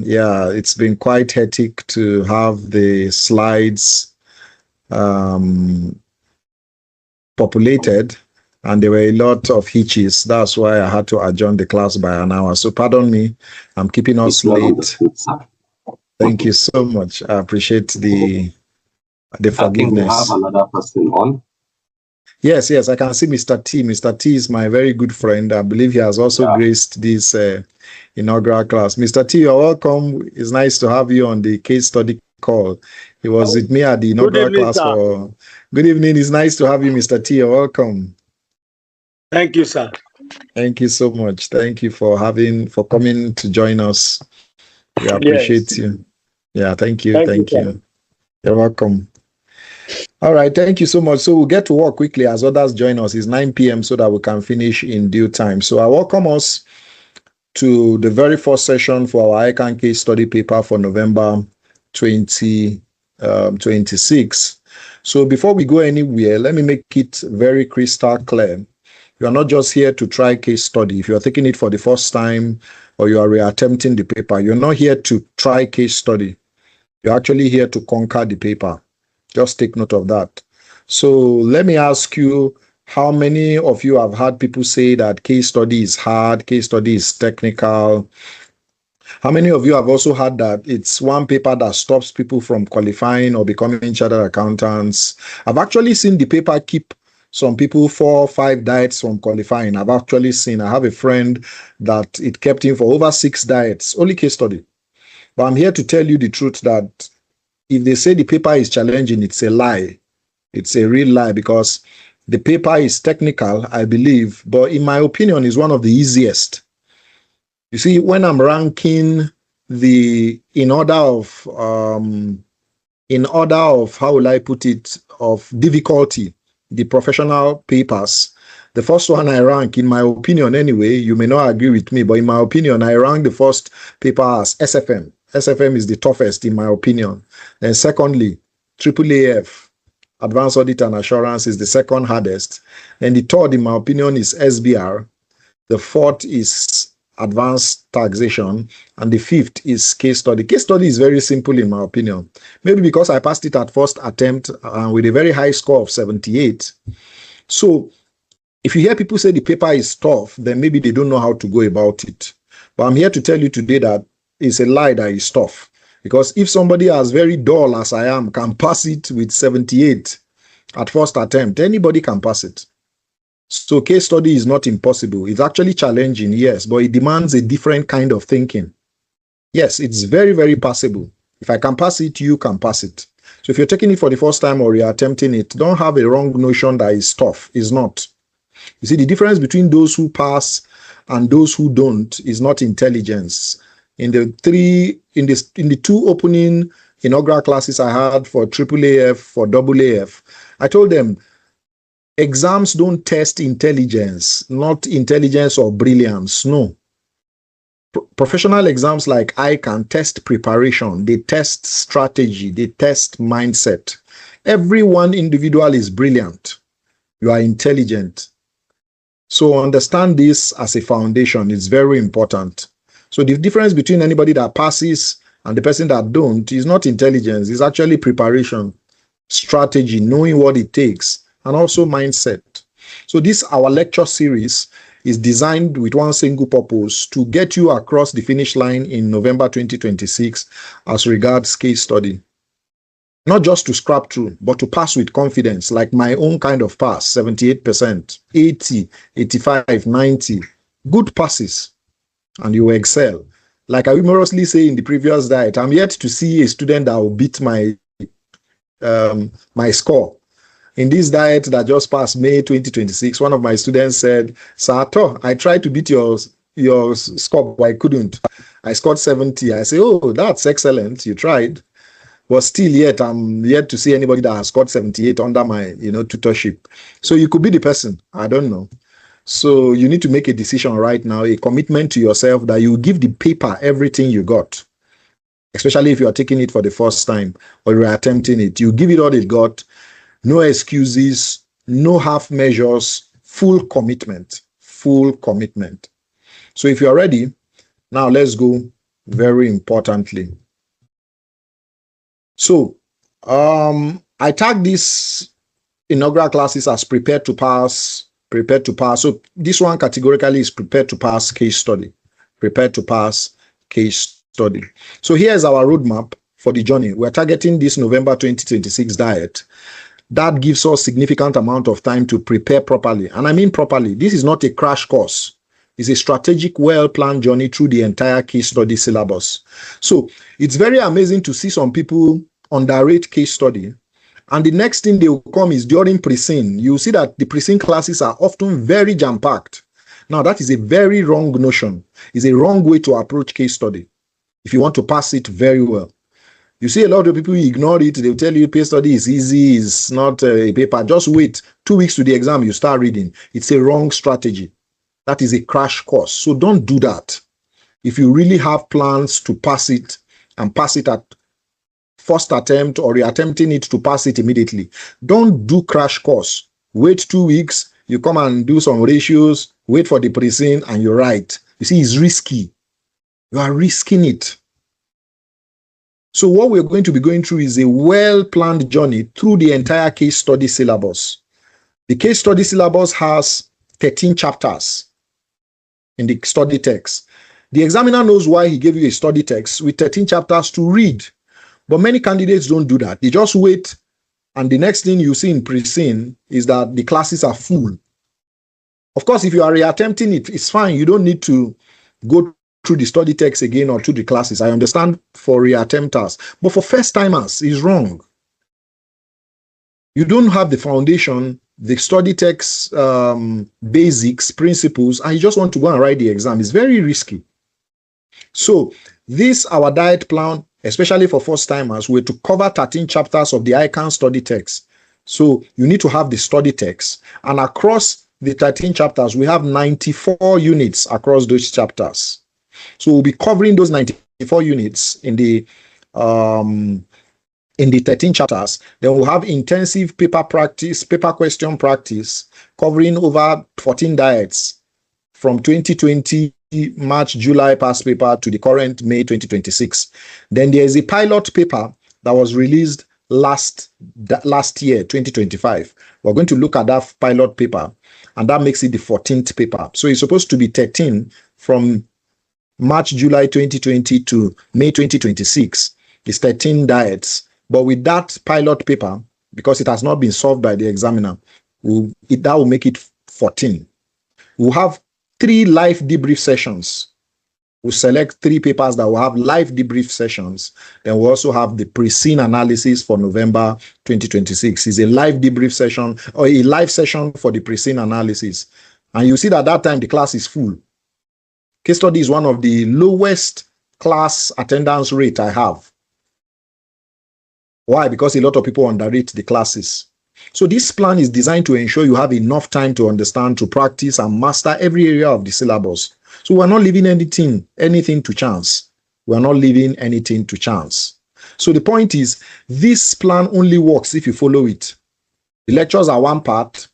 Yeah, it's been quite hectic to have the slides populated, and there were a lot of hitches. That's why I had to adjourn the class by an hour. So pardon me, I'm keeping us late. Thank you so much. I appreciate the forgiveness. I think we have another person on. Yes, I can see Mr. T. Mr. T is my very good friend. I believe he has also graced this inaugural class. Mr. T, you're welcome. It's nice to have you on the case study call. He was with me at the inaugural class. Good evening. It's nice to have you, Mr. T. You're welcome. Thank you, sir. Thank you so much. Thank you for coming to join us. We appreciate you. Yeah, thank you. Thank you. You're welcome. All right, thank you so much. So we'll get to work quickly as others join us. It's 9 p.m. so that we can finish in due time. So I welcome us to the very first session for our ICAN case study paper for November 2026. So before we go anywhere, let me make it very crystal clear. You are not just here to try case study. If you are taking it for the first time or you are reattempting the paper, you're not here to try case study. You're actually here to conquer the paper. Just take note of that. So let me ask you, how many of you have had people say that case study is hard, case study is technical? How many of you have also heard that it's one paper that stops people from qualifying or becoming chartered accountants? I've actually seen the paper keep some people 4 or 5 diets from qualifying. I have a friend that it kept him for over 6 diets, only case study. But I'm here to tell you the truth that if they say the paper is challenging, it's a lie. It's a real lie, because the paper is technical, I believe, but in my opinion, is one of the easiest. You see, when I'm ranking in order of how will I put it, of difficulty, the professional papers, the first one I rank, in my opinion anyway, you may not agree with me, but in my opinion, I rank the first paper as SFM. SFM is the toughest in my opinion. Then secondly, AAAF, Advanced Audit and Assurance, is the second hardest. And the third, in my opinion, is SBR. The fourth is Advanced Taxation. And the fifth is Case Study. Case Study is very simple in my opinion. Maybe because I passed it at first attempt with a very high score of 78. So if you hear people say the paper is tough, then maybe they don't know how to go about it. But I'm here to tell you today that it's a lie that is tough. Because if somebody as very dull as I am can pass it with 78 at first attempt, anybody can pass it. So case study is not impossible. It's actually challenging, yes, but it demands a different kind of thinking. Yes, it's very, very possible. If I can pass it, you can pass it. So if you're taking it for the first time or you're attempting it, don't have a wrong notion that it's tough. It's not. You see, the difference between those who pass and those who don't is not intelligence. In the 2 opening inaugural classes I had for AAAF, for AAF, I told them, exams don't test intelligence, not intelligence or brilliance, no. Professional exams like ICAN test preparation, they test strategy, they test mindset. Every one individual is brilliant. You are intelligent. So understand this as a foundation. It's very important. So the difference between anybody that passes and the person that don't is not intelligence. It's actually preparation, strategy, knowing what it takes, and also mindset. So this, our lecture series, is designed with one single purpose: to get you across the finish line in November 2026 as regards case study. Not just to scrap through, but to pass with confidence, like my own kind of pass, 78%, 80, 85, 90. Good passes, and you will excel. Like I humorously say in the previous diet, I'm yet to see a student that will beat my score. In this diet that just passed May 2026, one of my students said, "Sato, I tried to beat your score, but I couldn't. I scored 70. I say, oh, that's excellent. You tried. But still yet, I'm yet to see anybody that has scored 78 under my, tutorship. So you could be the person. I don't know. So you need to make a decision right now, a commitment to yourself that you give the paper everything you got, especially if you are taking it for the first time or you are attempting it. You give it all it got, no excuses, no half measures, full commitment, full commitment. So if you are ready, now let's go very importantly. So, I tag this inaugural classes as prepared to pass. So this one categorically is prepared to pass case study. Prepared to pass case study. So here is our roadmap for the journey. We're targeting this November 2026 diet. That gives us significant amount of time to prepare properly. And I mean properly. This is not a crash course. It's a strategic, well-planned journey through the entire case study syllabus. So it's very amazing to see some people underrate case study. And the next thing they will come is during pre-scene. You see that the pre-scene classes are often very jam-packed. Now, that is a very wrong notion. It's a wrong way to approach case study if you want to pass it very well. You see a lot of people ignore it. They'll tell you case study is easy, it's not a paper. Just wait 2 weeks to the exam, you start reading. It's a wrong strategy. That is a crash course. So don't do that. If you really have plans to pass it and pass it at first attempt, or you're attempting it to pass it immediately, don't do crash course. Wait 2 weeks, you come and do some ratios, wait for the pre-scene, and you write. You see, it's risky. You are risking it. So what we're going to be going through is a well-planned journey through the entire case study syllabus. The case study syllabus has 13 chapters in the study text. The examiner knows why he gave you a study text with 13 chapters to read. But many candidates don't do that. They just wait, and the next thing you see in pre-scene is that the classes are full. Of course, if you are reattempting it, it's fine. You don't need to go through the study text again or through the classes. I understand for reattempters. But for first-timers, it's wrong. You don't have the foundation, the study text basics, principles, and you just want to go and write the exam. It's very risky. So this, our diet plan, especially for first-timers, we're to cover 13 chapters of the ICAN study text. So you need to have the study text. And across the 13 chapters, we have 94 units across those chapters. So we'll be covering those 94 units in the 13 chapters. Then we'll have intensive paper practice, paper question practice, covering over 14 diets from 2020 March, July past paper to the current May 2026. Then there is a pilot paper that was released last year, 2025. We're going to look at that pilot paper, and that makes it the 14th paper. So it's supposed to be 13 from March, July 2020 to May 2026. It's 13 diets. But with that pilot paper, because it has not been solved by the examiner, that will make it 14. We'll have 3 live debrief sessions. We'll select 3 papers that will have live debrief sessions. Then we'll also have the pre-scene analysis for November 2026. It's a live debrief session or a live session for the pre-scene analysis. And you see that that time the class is full. Case study is one of the lowest class attendance rate I have. Why? Because a lot of people underrate the classes. So this plan is designed to ensure you have enough time to understand, to practice, and master every area of the syllabus. So we're not leaving anything to chance. We're not leaving anything to chance. So the point is, this plan only works if you follow it. The lectures are one part,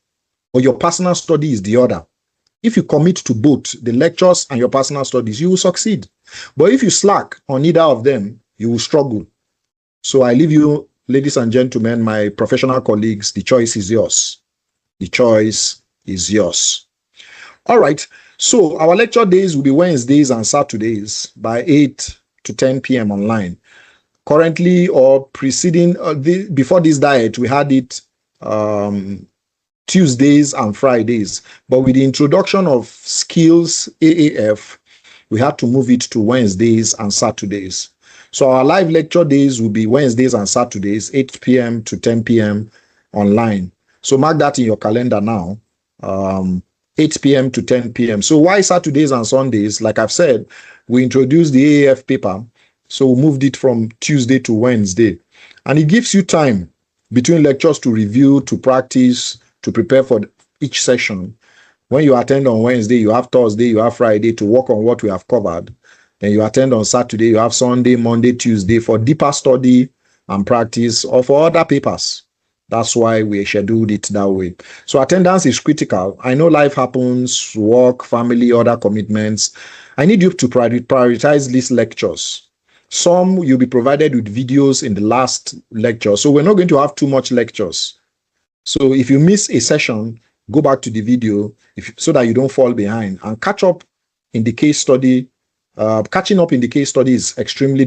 or your personal study is the other. If you commit to both the lectures and your personal studies, you will succeed. But if you slack on either of them, you will struggle. So I leave you, ladies and gentlemen, my professional colleagues, the choice is yours. The choice is yours. All right. So our lecture days will be Wednesdays and Saturdays by 8 to 10 p.m. online. Currently, or preceding, before this diet, we had it Tuesdays and Fridays. But with the introduction of skills AAF, we had to move it to Wednesdays and Saturdays. So our live lecture days will be Wednesdays and Saturdays, 8 p.m. to 10 p.m. online. So mark that in your calendar now, 8 p.m. to 10 p.m. So why Saturdays and Sundays? Like I've said, we introduced the AAF paper. So we moved it from Tuesday to Wednesday. And it gives you time between lectures to review, to practice, to prepare for each session. When you attend on Wednesday, you have Thursday, you have Friday to work on what we have covered. Then you attend on Saturday, you have Sunday, Monday, Tuesday for deeper study and practice or for other papers. That's why we scheduled it that way. So attendance is critical. I know life happens, work, family, other commitments. I need you to prioritize these lectures. Some you'll be provided with videos in the last lecture. So we're not going to have too much lectures. So if you miss a session, go back to the video so that you don't fall behind and catch up in the case study. Catching up in the case study is extremely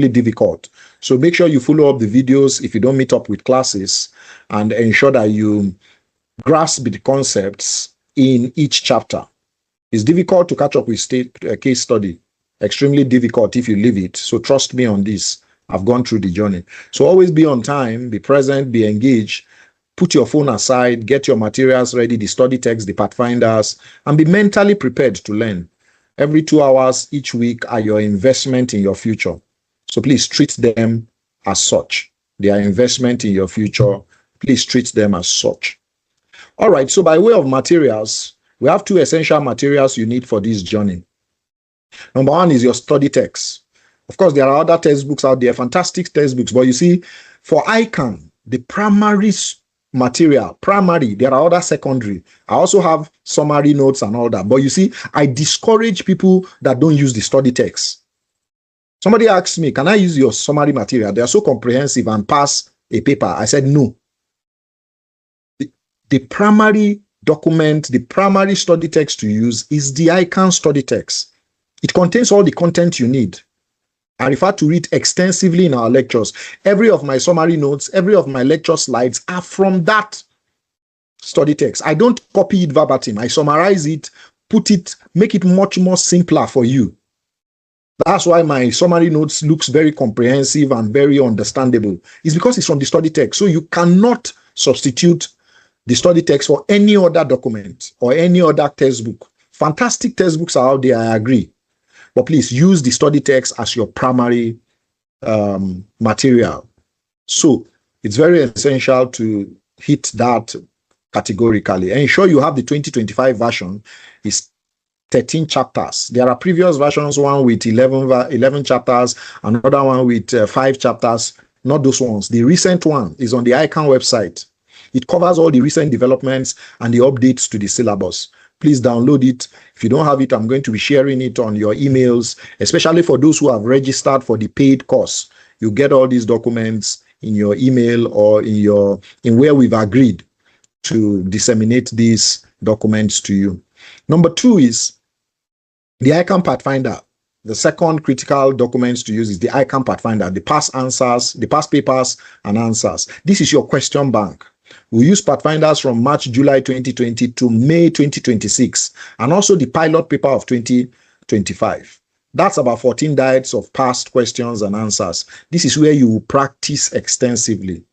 difficult. So make sure you follow up the videos if you don't meet up with classes, and ensure that you grasp the concepts in each chapter. It's difficult to catch up with case study. Extremely difficult if you leave it. So trust me on this. I've gone through the journey. So always be on time, be present, be engaged. Put your phone aside, get your materials ready, the study text, the pathfinders, and be mentally prepared to learn. Every 2 hours each week are your investment in your future. So please treat them as such. They are investment in your future. Please treat them as such. All right, so by way of materials, we have 2 essential materials you need for this journey. Number 1 is your study text. Of course, there are other textbooks out there, fantastic textbooks, but you see, for ICAN, the primary material, there are other secondary. I also have summary notes and all that. But you see, I discourage people that don't use the study text. Somebody asked me, can I use your summary material? They are so comprehensive and pass a paper. I said, no. The primary document, the primary study text to use is the ICAN study text. It contains all the content you need. I refer to it extensively in our lectures. Every of my summary notes, every of my lecture slides are from that study text. I don't copy it verbatim. I summarize it, make it much more simpler for you. That's why my summary notes looks very comprehensive and very understandable. It's because it's from the study text. So you cannot substitute the study text for any other document or any other textbook. Fantastic textbooks are out there, I agree. But please use the study text as your primary material. So it's very essential to hit that categorically. Ensure you have the 2025 version. It's 13 chapters. There are previous versions, one with 11 chapters, another one with 5 chapters. Not those ones. The recent one is on the ICAN website. It covers all the recent developments and the updates to the syllabus. Please download it. If you don't have it, I'm going to be sharing it on your emails, especially for those who have registered for the paid course. You get all these documents in your email or in where we've agreed to disseminate these documents to you. Number 2 is the ICAN Pathfinder. The second critical documents to use is the ICAN Pathfinder, the past papers and answers. This is your question bank. We use Pathfinders from March, July 2020 to May 2026, and also the pilot paper of 2025. That's about 14 diets of past questions and answers. This is where you will practice extensively.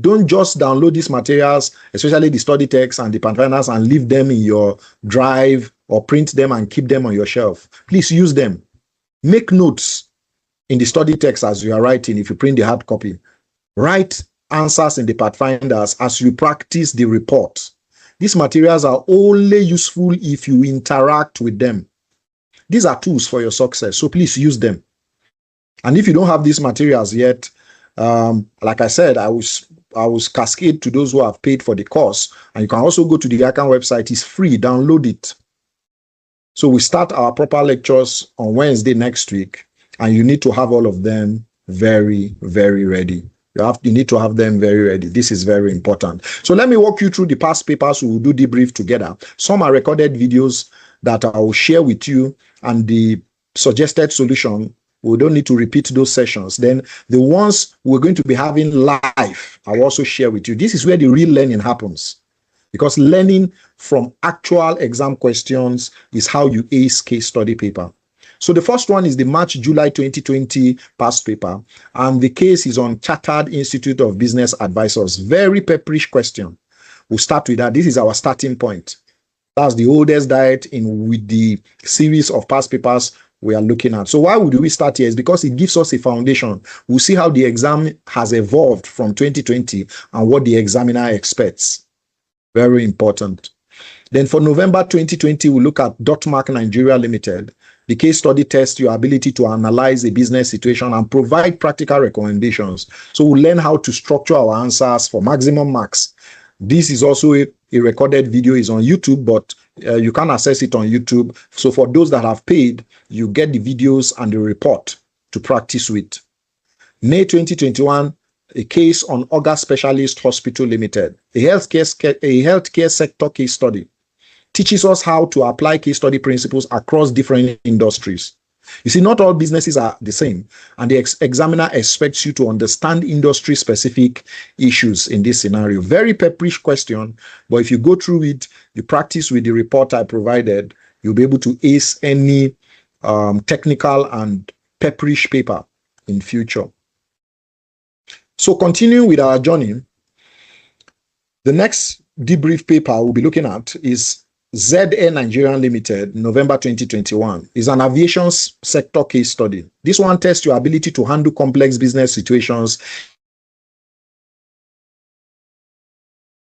Don't just download these materials, especially the study text and the Pathfinders, and leave them in your drive or print them and keep them on your shelf. Please use them. Make notes in the study text as you are writing if you print the hard copy. Write answers in the Pathfinders as you practice the report. These materials are only useful if you interact with them. These are tools for your success, so please use them. And if you don't have these materials yet, like I said, I will cascade to those who have paid for the course, and you can also go to the ICAN website. It's free. Download it. So we start our proper lectures on Wednesday next week, and you need to have all of them very, very ready. You need to have them very ready. This is very important. So let me walk you through the past papers. We will do debrief together. Some are recorded videos that I will share with you, and the suggested solution, we don't need to repeat those sessions. Then the ones we're going to be having live, I will also share with you. This is where the real learning happens, because learning from actual exam questions is how you ace case study paper. So the first one is the March-July 2020 past paper, and the case is on Chartered Institute of Business Advisors. Very pepperish question. We'll start with that. This is our starting point. That's the oldest diet with the series of past papers we are looking at. So why would we start here? Is because it gives us a foundation. We'll see how the exam has evolved from 2020 and what the examiner expects. Very important. Then for November 2020, we look at Dotmark Nigeria Limited. The case study tests your ability to analyze a business situation and provide practical recommendations. So we'll learn how to structure our answers for maximum marks. This is also a recorded video, is on YouTube, but you can access it on YouTube. So for those that have paid, you get the videos and the report to practice with. May 2021, a case on Auga Specialist Hospital Limited, a healthcare sector case study, teaches us how to apply case study principles across different industries. You see, not all businesses are the same, and the examiner expects you to understand industry-specific issues in this scenario. Very pepperish question, but if you go through it, you practice with the report I provided, you'll be able to ace any technical and pepperish paper in future. So continuing with our journey, the next debrief paper we'll be looking at is ZA Nigeria Limited, November 2021. Is an aviation sector case study. This one tests your ability to handle complex business situations.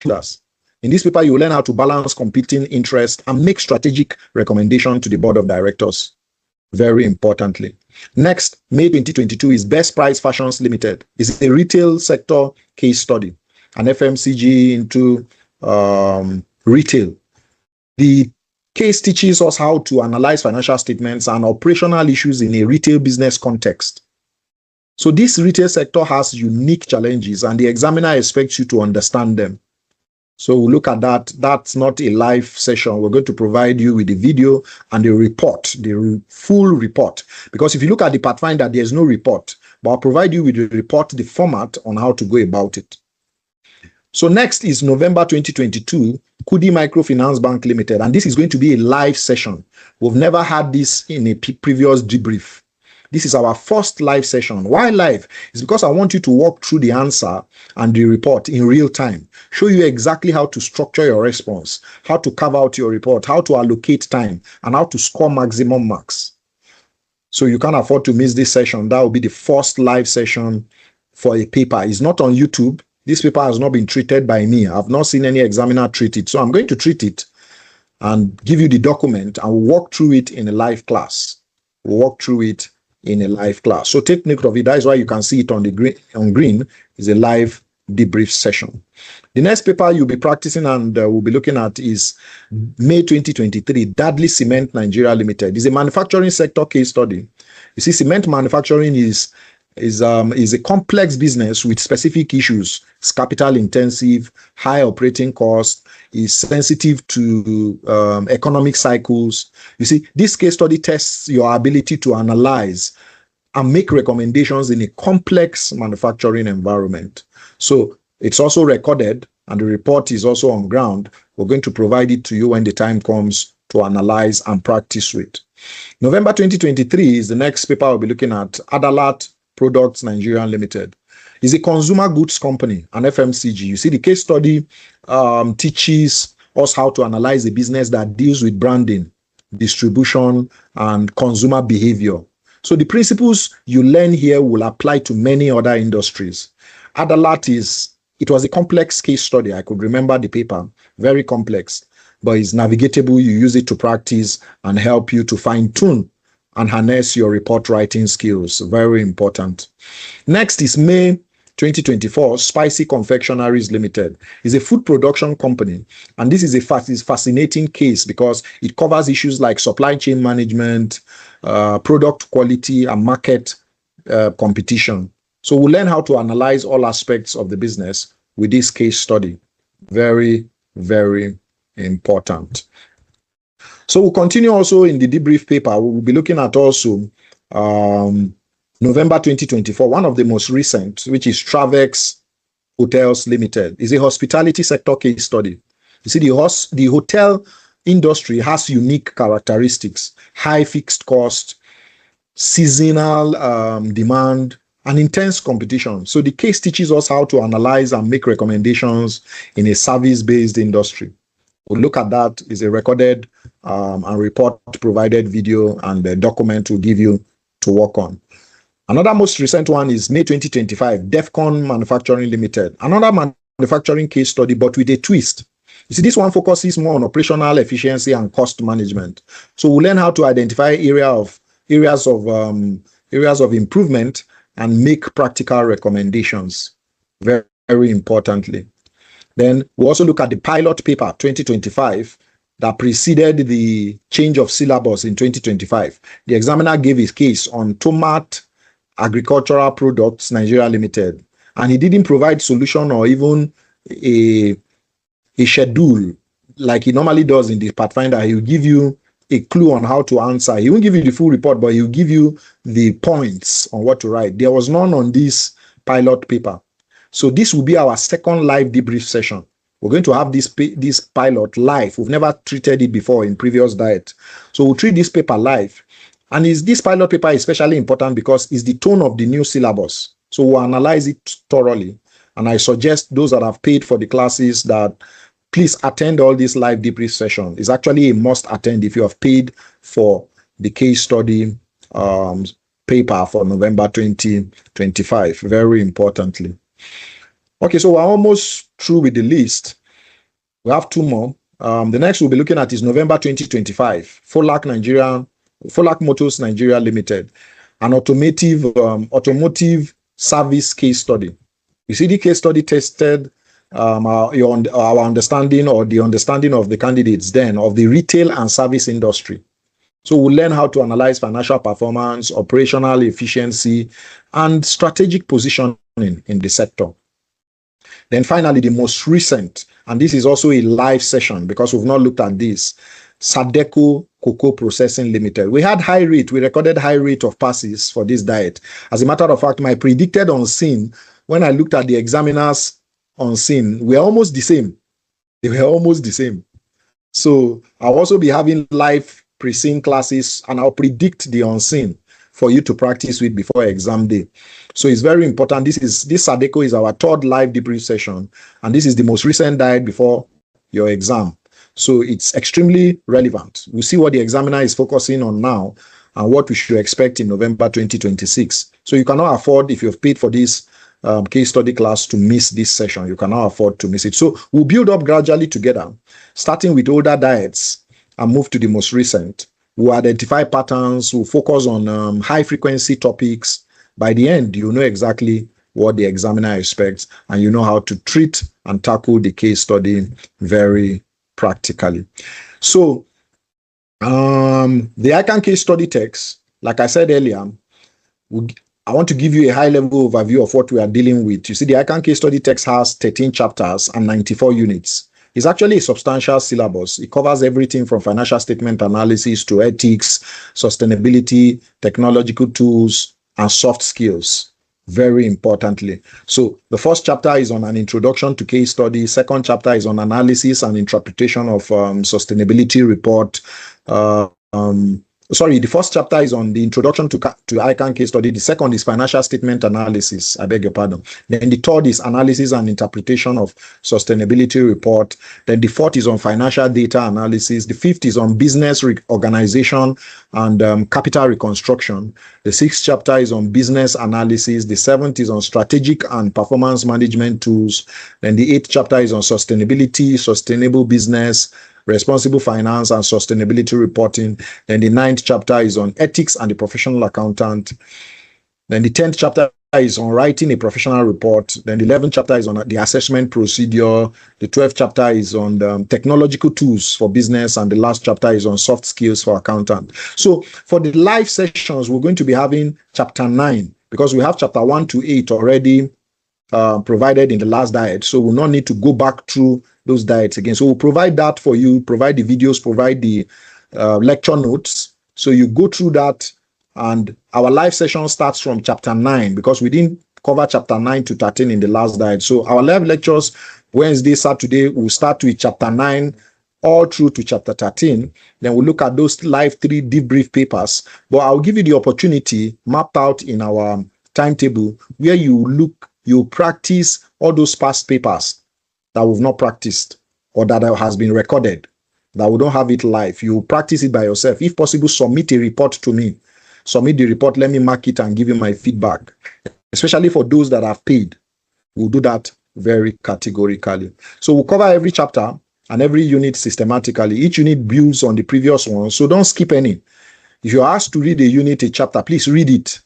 In this paper, you will learn how to balance competing interests and make strategic recommendations to the board of directors. Very importantly. Next, May 2022 is Best Price Fashions Limited. It's a retail sector case study, an FMCG into retail. The case teaches us how to analyze financial statements and operational issues in a retail business context. So this retail sector has unique challenges and the examiner expects you to understand them. So we'll look at that. That's not a live session. We're going to provide you with the video and the report, the full report. Because if you look at the Pathfinder, there's no report. But I'll provide you with the report, the format on how to go about it. So next is November 2022, Kudi Microfinance Bank Limited. And this is going to be a live session. We've never had this in a previous debrief. This is our first live session. Why live? It's because I want you to walk through the answer and the report in real time. Show you exactly how to structure your response, how to carve out your report, how to allocate time, and how to score maximum marks. So you can't afford to miss this session. That will be the first live session for a paper. It's not on YouTube. This paper has not been treated by me. I've not seen any examiner treat it. So I'm going to treat it and give you the document and we'll walk through it in a live class. We'll walk through it in a live class. So take note of it. That is why you can see it on the green is a live debrief session. The next paper you'll be practicing and we'll be looking at is May 2023, Dudley Cement Nigeria Limited. It's a manufacturing sector case study. You see, cement manufacturing is a complex business with specific issues. It's capital intensive, high operating cost, is sensitive to economic cycles. You see, this case study tests your ability to analyze and make recommendations in a complex manufacturing environment. So it's also recorded and the report is also on ground. We're going to provide it to you when the time comes to analyze and practice with. November 2023 is the next paper we'll be looking at, Adalat Products Nigeria Limited. Is a consumer goods company, an FMCG. You see, the case study teaches us how to analyze a business that deals with branding, distribution, and consumer behavior. So the principles you learn here will apply to many other industries. Adalat it was a complex case study. I could remember the paper, very complex, but it's navigatable. You use it to practice and help you to fine-tune and harness your report writing skills. Very important. Next is May 2024, Spicy Confectionaries Limited. Is a food production company. And this is a fascinating case because it covers issues like supply chain management, product quality, and market competition. So we'll learn how to analyze all aspects of the business with this case study. Very, very important. So we'll continue also in the debrief paper. We'll be looking at also November 2024, one of the most recent, which is Travex Hotels Limited. Is a hospitality sector case study. You see, the hotel industry has unique characteristics, high fixed cost, seasonal demand, and intense competition. So the case teaches us how to analyze and make recommendations in a service-based industry. We'll look at that. It's a recorded and report provided video and the document will give you to work on. Another most recent one is May 2025, Defcon Manufacturing Limited. Another manufacturing case study, but with a twist. You see, this one focuses more on operational efficiency and cost management. So we'll learn how to identify areas of improvement and make practical recommendations. Very, very importantly. Then we'll also look at the pilot paper 2025 that preceded the change of syllabus in 2025. The examiner gave his case on Tomat Agricultural Products Nigeria Limited, and he didn't provide solution or even a schedule like he normally does in the Pathfinder. He will give you a clue on how to answer. He won't give you the full report, but he will give you the points on what to write. There was none on this pilot paper. So this will be our second live debrief session. We're going to have this pilot live. We've never treated it before in previous diet. So we'll treat this paper live. And this pilot paper is especially important because it's the tone of the new syllabus. So we'll analyze it thoroughly. And I suggest those that have paid for the classes that please attend all these live debrief sessions. It's actually a must attend if you have paid for the case study paper for November 2025, very importantly. Okay, so we're almost through with the list. We have two more. The next we'll be looking at is November 2025, Folak Motors Nigeria Limited, an automotive service case study. You see, the case study tested our understanding or the understanding of the candidates then of the retail and service industry. So we'll learn how to analyze financial performance, operational efficiency, and strategic positioning in the sector. Then finally, the most recent, and this is also a live session because we've not looked at this, Sadeco Cocoa Processing Limited. We recorded high rate of passes for this diet. As a matter of fact, my predicted unseen, when I looked at the examiners unseen, were almost the same. They were almost the same. So I'll also be having live pre-seen classes and I'll predict the unseen for you to practice with before exam day. So it's very important. This Sadeco is our third live debrief session, and this is the most recent diet before your exam. So it's extremely relevant. We'll see what the examiner is focusing on now and what we should expect in November 2026. So you cannot afford, if you've paid for this case study class, to miss this session. You cannot afford to miss it. So we'll build up gradually together, starting with older diets and move to the most recent. We'll identify patterns, we'll focus on high frequency topics. By the end, you know exactly what the examiner expects and you know how to treat and tackle the case study very practically. So the ICAN case study text, like I said earlier, I want to give you a high-level overview of what we are dealing with. You see, the ICAN case study text has 13 chapters and 94 units. It's actually a substantial syllabus. It covers everything from financial statement analysis to ethics, sustainability, technological tools, and soft skills, very importantly. So the first chapter is on an introduction to case study. Second chapter is on analysis and interpretation of sustainability report. The first chapter is on the introduction to ICAN case study. The second is financial statement analysis. I beg your pardon. Then the third is analysis and interpretation of sustainability report. Then the fourth is on financial data analysis. The fifth is on business organization and capital reconstruction. The sixth chapter is on business analysis. The seventh is on strategic and performance management tools. Then the eighth chapter is on sustainability, sustainable business, responsible finance and sustainability reporting. Then the 9th chapter is on ethics and the professional accountant. Then the 10th chapter is on writing a professional report. Then the 11th chapter is on the assessment procedure. The 12th chapter is on the technological tools for business. And the last chapter is on soft skills for accountant. So for the live sessions, we're going to be having chapter 9 because we have chapter 1 to 8 already provided in the last diet. So we'll not need to go back through those diets again. So we'll provide that for you, provide the videos, provide the lecture notes. So you go through that, and our live session starts from chapter 9 because we didn't cover chapter 9 to 13 in the last diet. So our live lectures, Wednesday, Saturday, we'll start with chapter 9 all through to chapter 13. Then we'll look at those live 3 debrief papers. But I'll give you the opportunity mapped out in our timetable where you practice all those past papers that we've not practiced or that has been recorded, that we don't have it live. You practice it by yourself. If possible, submit a report to me. Submit the report, let me mark it and give you my feedback. Especially for those that have paid. We'll do that very categorically. So we'll cover every chapter and every unit systematically. Each unit builds on the previous one, so don't skip any. If you're asked to read a unit, a chapter, please read it.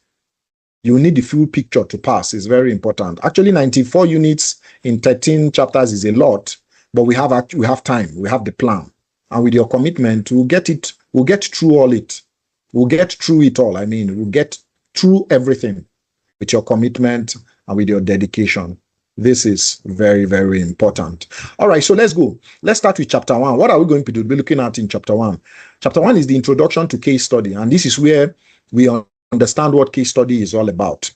You need the full picture to pass. It's very important. Actually, 94 units in 13 chapters is a lot, but we have time. We have the plan. And with your commitment, we'll get through all it. We'll get through it all. I mean, we'll get through everything with your commitment and with your dedication. This is very, very important. All right, so let's go. Let's start with chapter 1. What are we going to be looking at in chapter 1? Chapter 1 is the introduction to case study, and this is where we understand what case study is all about.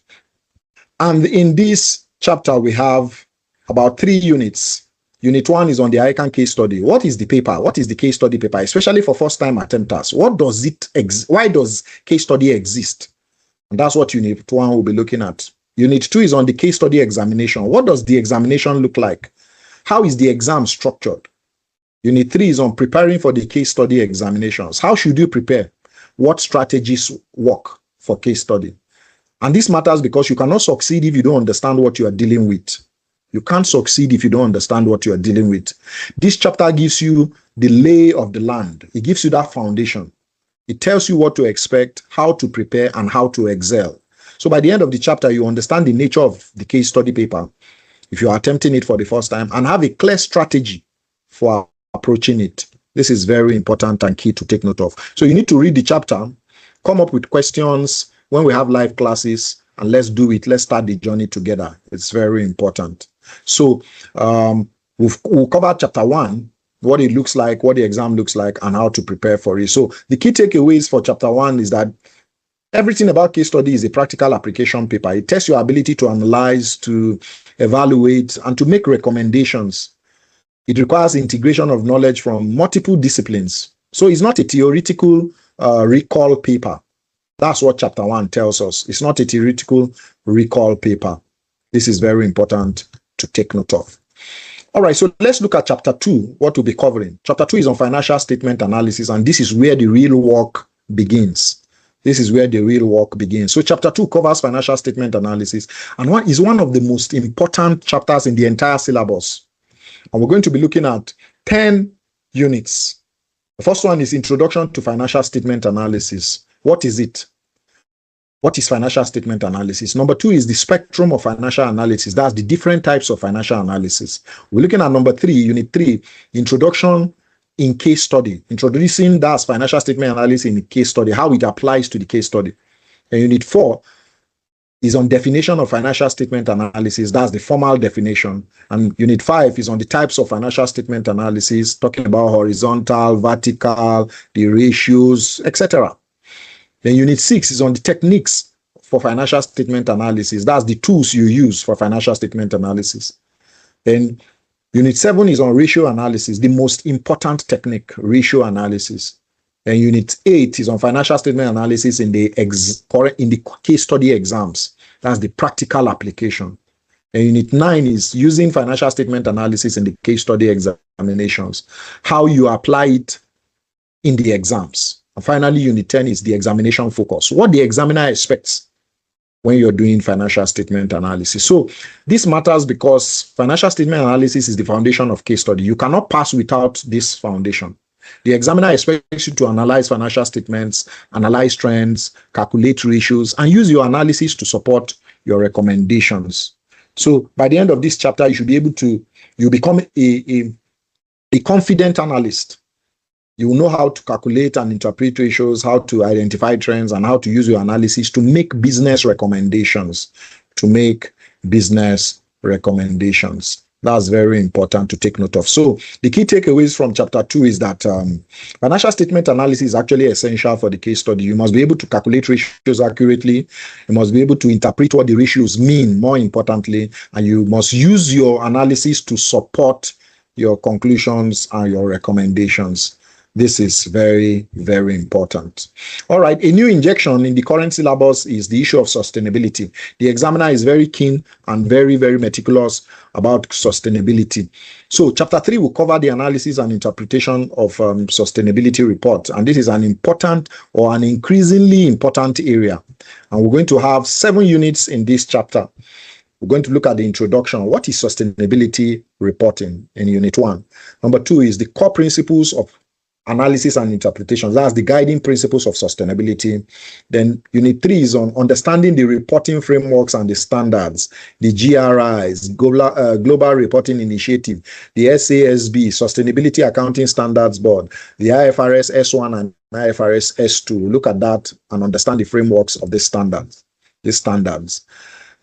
And in this chapter, we have about 3 units. Unit 1 is on the ICAN case study. What is the paper? What is the case study paper? Especially for first-time attempters. Why does case study exist? And that's what Unit 1 will be looking at. Unit 2 is on the case study examination. What does the examination look like? How is the exam structured? Unit 3 is on preparing for the case study examinations. How should you prepare? What strategies work for case study? And this matters because you cannot succeed if you don't understand what you are dealing with. You can't succeed if you don't understand what you are dealing with. This chapter gives you the lay of the land. It gives you that foundation. It tells you what to expect, how to prepare, and how to excel. So by the end of the chapter, you understand the nature of the case study paper, if you are attempting it for the first time, and have a clear strategy for approaching it. This is very important and key to take note of. So you need to read the chapter, come up with questions when we have live classes, and let's do it. Let's start the journey together. It's very important. So we'll cover chapter 1, what it looks like, what the exam looks like, and how to prepare for it. So the key takeaways for chapter 1 is that everything about case study is a practical application paper. It tests your ability to analyze, to evaluate, and to make recommendations. It requires integration of knowledge from multiple disciplines. So it's not a theoretical recall paper. That's what chapter 1 tells us. It's not a theoretical recall paper. This is very important to take note of. All right, so let's look at chapter 2, what we'll be covering. Chapter 2 is on financial statement analysis, and this is where the real work begins. This is where the real work begins. So chapter 2 covers financial statement analysis, and is one of the most important chapters in the entire syllabus. And we're going to be looking at 10 units. The first one is Introduction to Financial Statement Analysis. What is it? What is financial statement analysis? Number 2 is the spectrum of financial analysis. That's the different types of financial analysis. We're looking at number 3, unit 3, Introduction in Case Study. Introducing that financial statement analysis in the case study, how it applies to the case study. And unit 4 is on definition of financial statement analysis. That's the formal definition. And unit 5 is on the types of financial statement analysis, talking about horizontal, vertical, the ratios, etc. Then unit 6 is on the techniques for financial statement analysis. That's the tools you use for financial statement analysis. Then unit 7 is on ratio analysis, the most important technique, ratio analysis. And unit 8 is on financial statement analysis in the case study exams. That's the practical application. And unit 9 is using financial statement analysis in the case study examinations, how you apply it in the exams. And finally, unit 10 is the examination focus, what the examiner expects when you're doing financial statement analysis. So this matters because financial statement analysis is the foundation of case study. You cannot pass without this foundation. The examiner expects you to analyze financial statements, analyze trends, calculate ratios, and use your analysis to support your recommendations. So by the end of this chapter, you should be able to, you become a confident analyst. You will know how to calculate and interpret ratios, how to identify trends, and how to use your analysis to make business recommendations. That's very important to take note of. So the key takeaways from chapter 2 is that financial statement analysis is actually essential for the case study. You must be able to calculate ratios accurately. You must be able to interpret what the ratios mean, more importantly, and you must use your analysis to support your conclusions and your recommendations. This is very, very important. All right, a new injection in the current syllabus is the issue of sustainability. The examiner is very keen and very, very meticulous about sustainability. So chapter 3 will cover the analysis and interpretation of sustainability reports. And this is an important or an increasingly important area. And we're going to have 7 units in this chapter. We're going to look at the introduction. What is sustainability reporting in Unit 1? Number 2 is the core principles of analysis and interpretation. That's the guiding principles of sustainability. Then Unit 3 is on understanding the reporting frameworks and the standards, the GRIs, Global Reporting Initiative, the SASB, Sustainability Accounting Standards Board, the IFRS S1 and IFRS S2. Look at that and understand the frameworks of the standards.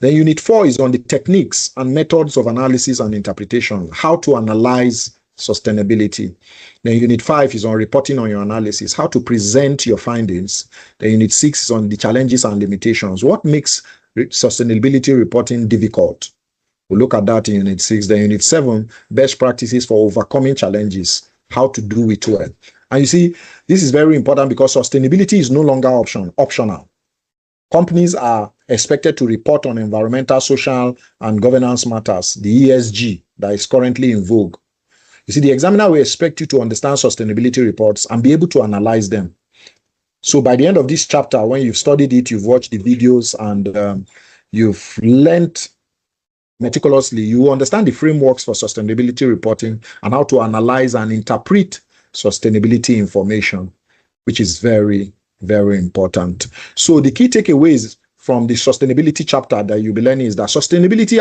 Then Unit 4 is on the techniques and methods of analysis and interpretation, how to analyze sustainability. Then Unit 5 is on reporting on your analysis, how to present your findings. Then Unit 6 is on the challenges and limitations. What makes sustainability reporting difficult? We'll look at that in Unit 6. Then Unit 7, best practices for overcoming challenges, how to do it well. And you see, this is very important because sustainability is no longer optional. Companies are expected to report on environmental, social, and governance matters, the ESG, that is currently in vogue. You see, the examiner will expect you to understand sustainability reports and be able to analyze them. So by the end of this chapter, when you've studied it, you've watched the videos, and you've learned meticulously, you will understand the frameworks for sustainability reporting and how to analyze and interpret sustainability information, which is very, very important. So the key takeaways from the sustainability chapter that you'll be learning is that sustainability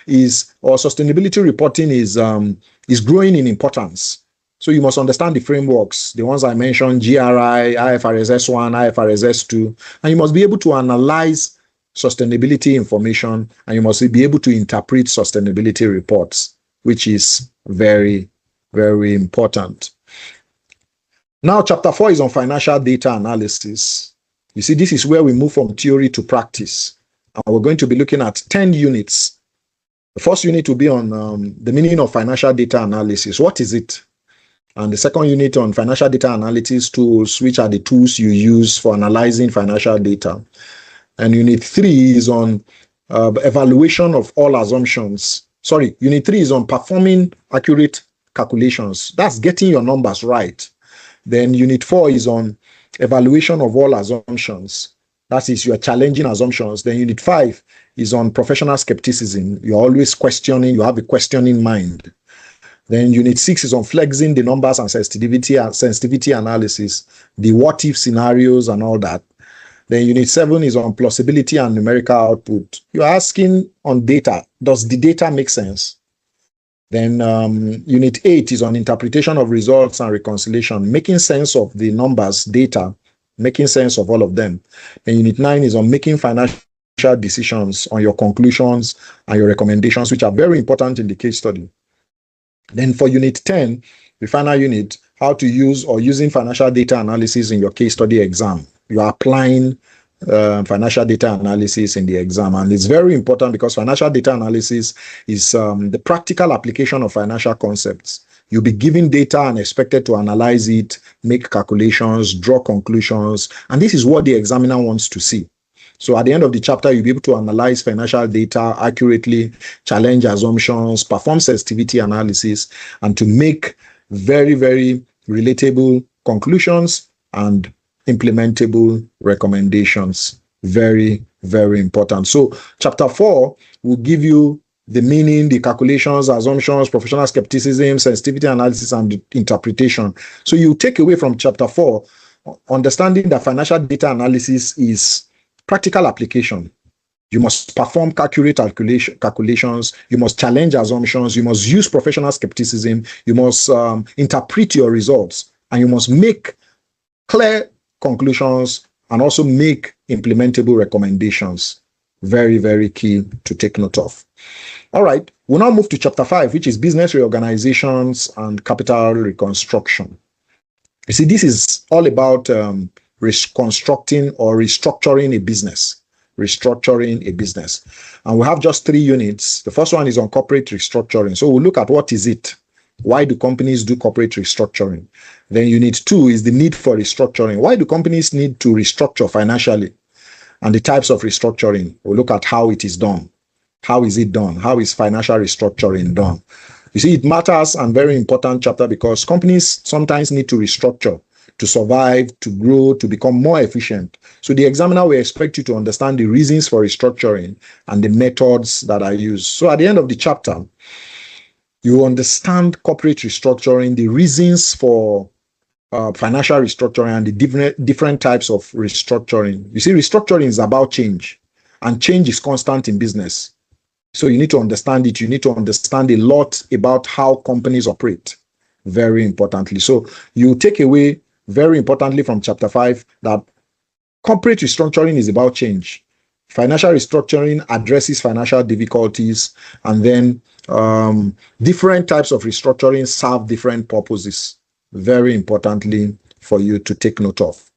sustainability reporting is growing in importance. So you must understand the frameworks, the ones I mentioned, GRI, IFRS S1, IFRS S2, and you must be able to analyze sustainability information, and you must be able to interpret sustainability reports, which is very, very important. Now, chapter 4 is on financial data analysis. You see, this is where we move from theory to practice. And we're going to be looking at 10 units. The first unit will be on the meaning of financial data analysis. What is it? And the second unit on financial data analysis tools, which are the tools you use for analyzing financial data. And unit 3 is on evaluation of all assumptions. Sorry, unit 3 is on performing accurate calculations. That's getting your numbers right. Then unit 4 is on evaluation of all assumptions. That is, you are challenging assumptions. Then unit 5 is on professional skepticism. You're always questioning, you have a questioning mind. Then unit 6 is on flexing the numbers and sensitivity analysis, the what if scenarios and all that. Then unit 7 is on plausibility and numerical output. You're asking on data, does the data make sense? Then unit 8 is on interpretation of results and reconciliation, making sense of the numbers, data, making sense of all of them. Then unit 9 is on making financial decisions on your conclusions and your recommendations, which are very important in the case study. Then for unit 10, the final unit, how to use or using financial data analysis in your case study exam. You are applying financial data analysis in the exam, and it's very important because financial data analysis is the practical application of financial concepts. You'll be given data and expected to analyze it, make calculations, draw conclusions, and this is what the examiner wants to see. So at the end of the chapter, you'll be able to analyze financial data accurately, challenge assumptions, perform sensitivity analysis, and to make very, very relatable conclusions and implementable recommendations. Very, very important. So chapter 4 will give you the meaning, the calculations, assumptions, professional skepticism, sensitivity analysis, and interpretation. So you take away from chapter 4, understanding that financial data analysis is practical application. You must perform accurate calculations. You must challenge assumptions. You must use professional skepticism. You must interpret your results, and you must make clear conclusions and also make implementable recommendations. Very, very key to take note of. All right, we'll now move to chapter 5, which is business reorganizations and capital reconstruction. You see, this is all about reconstructing or restructuring a business. And we have just 3 units. The first one is on corporate restructuring. So we'll look at what is it. Why do companies do corporate restructuring? Then unit 2 is the need for restructuring. Why do companies need to restructure financially? And the types of restructuring. We'll look at how it is done. How is it done? How is financial restructuring done? You see, it matters and very important chapter because companies sometimes need to restructure to survive, to grow, to become more efficient. So the examiner will expect you to understand the reasons for restructuring and the methods that are used. So at the end of the chapter, you understand corporate restructuring, the reasons for financial restructuring, and the different types of restructuring. You see, restructuring is about change, and change is constant in business. So you need to understand it. You need to understand a lot about how companies operate, very importantly. So you take away, very importantly, from chapter 5, that corporate restructuring is about change. Financial restructuring addresses financial difficulties, and then different types of restructuring serve different purposes, very importantly for you to take note of.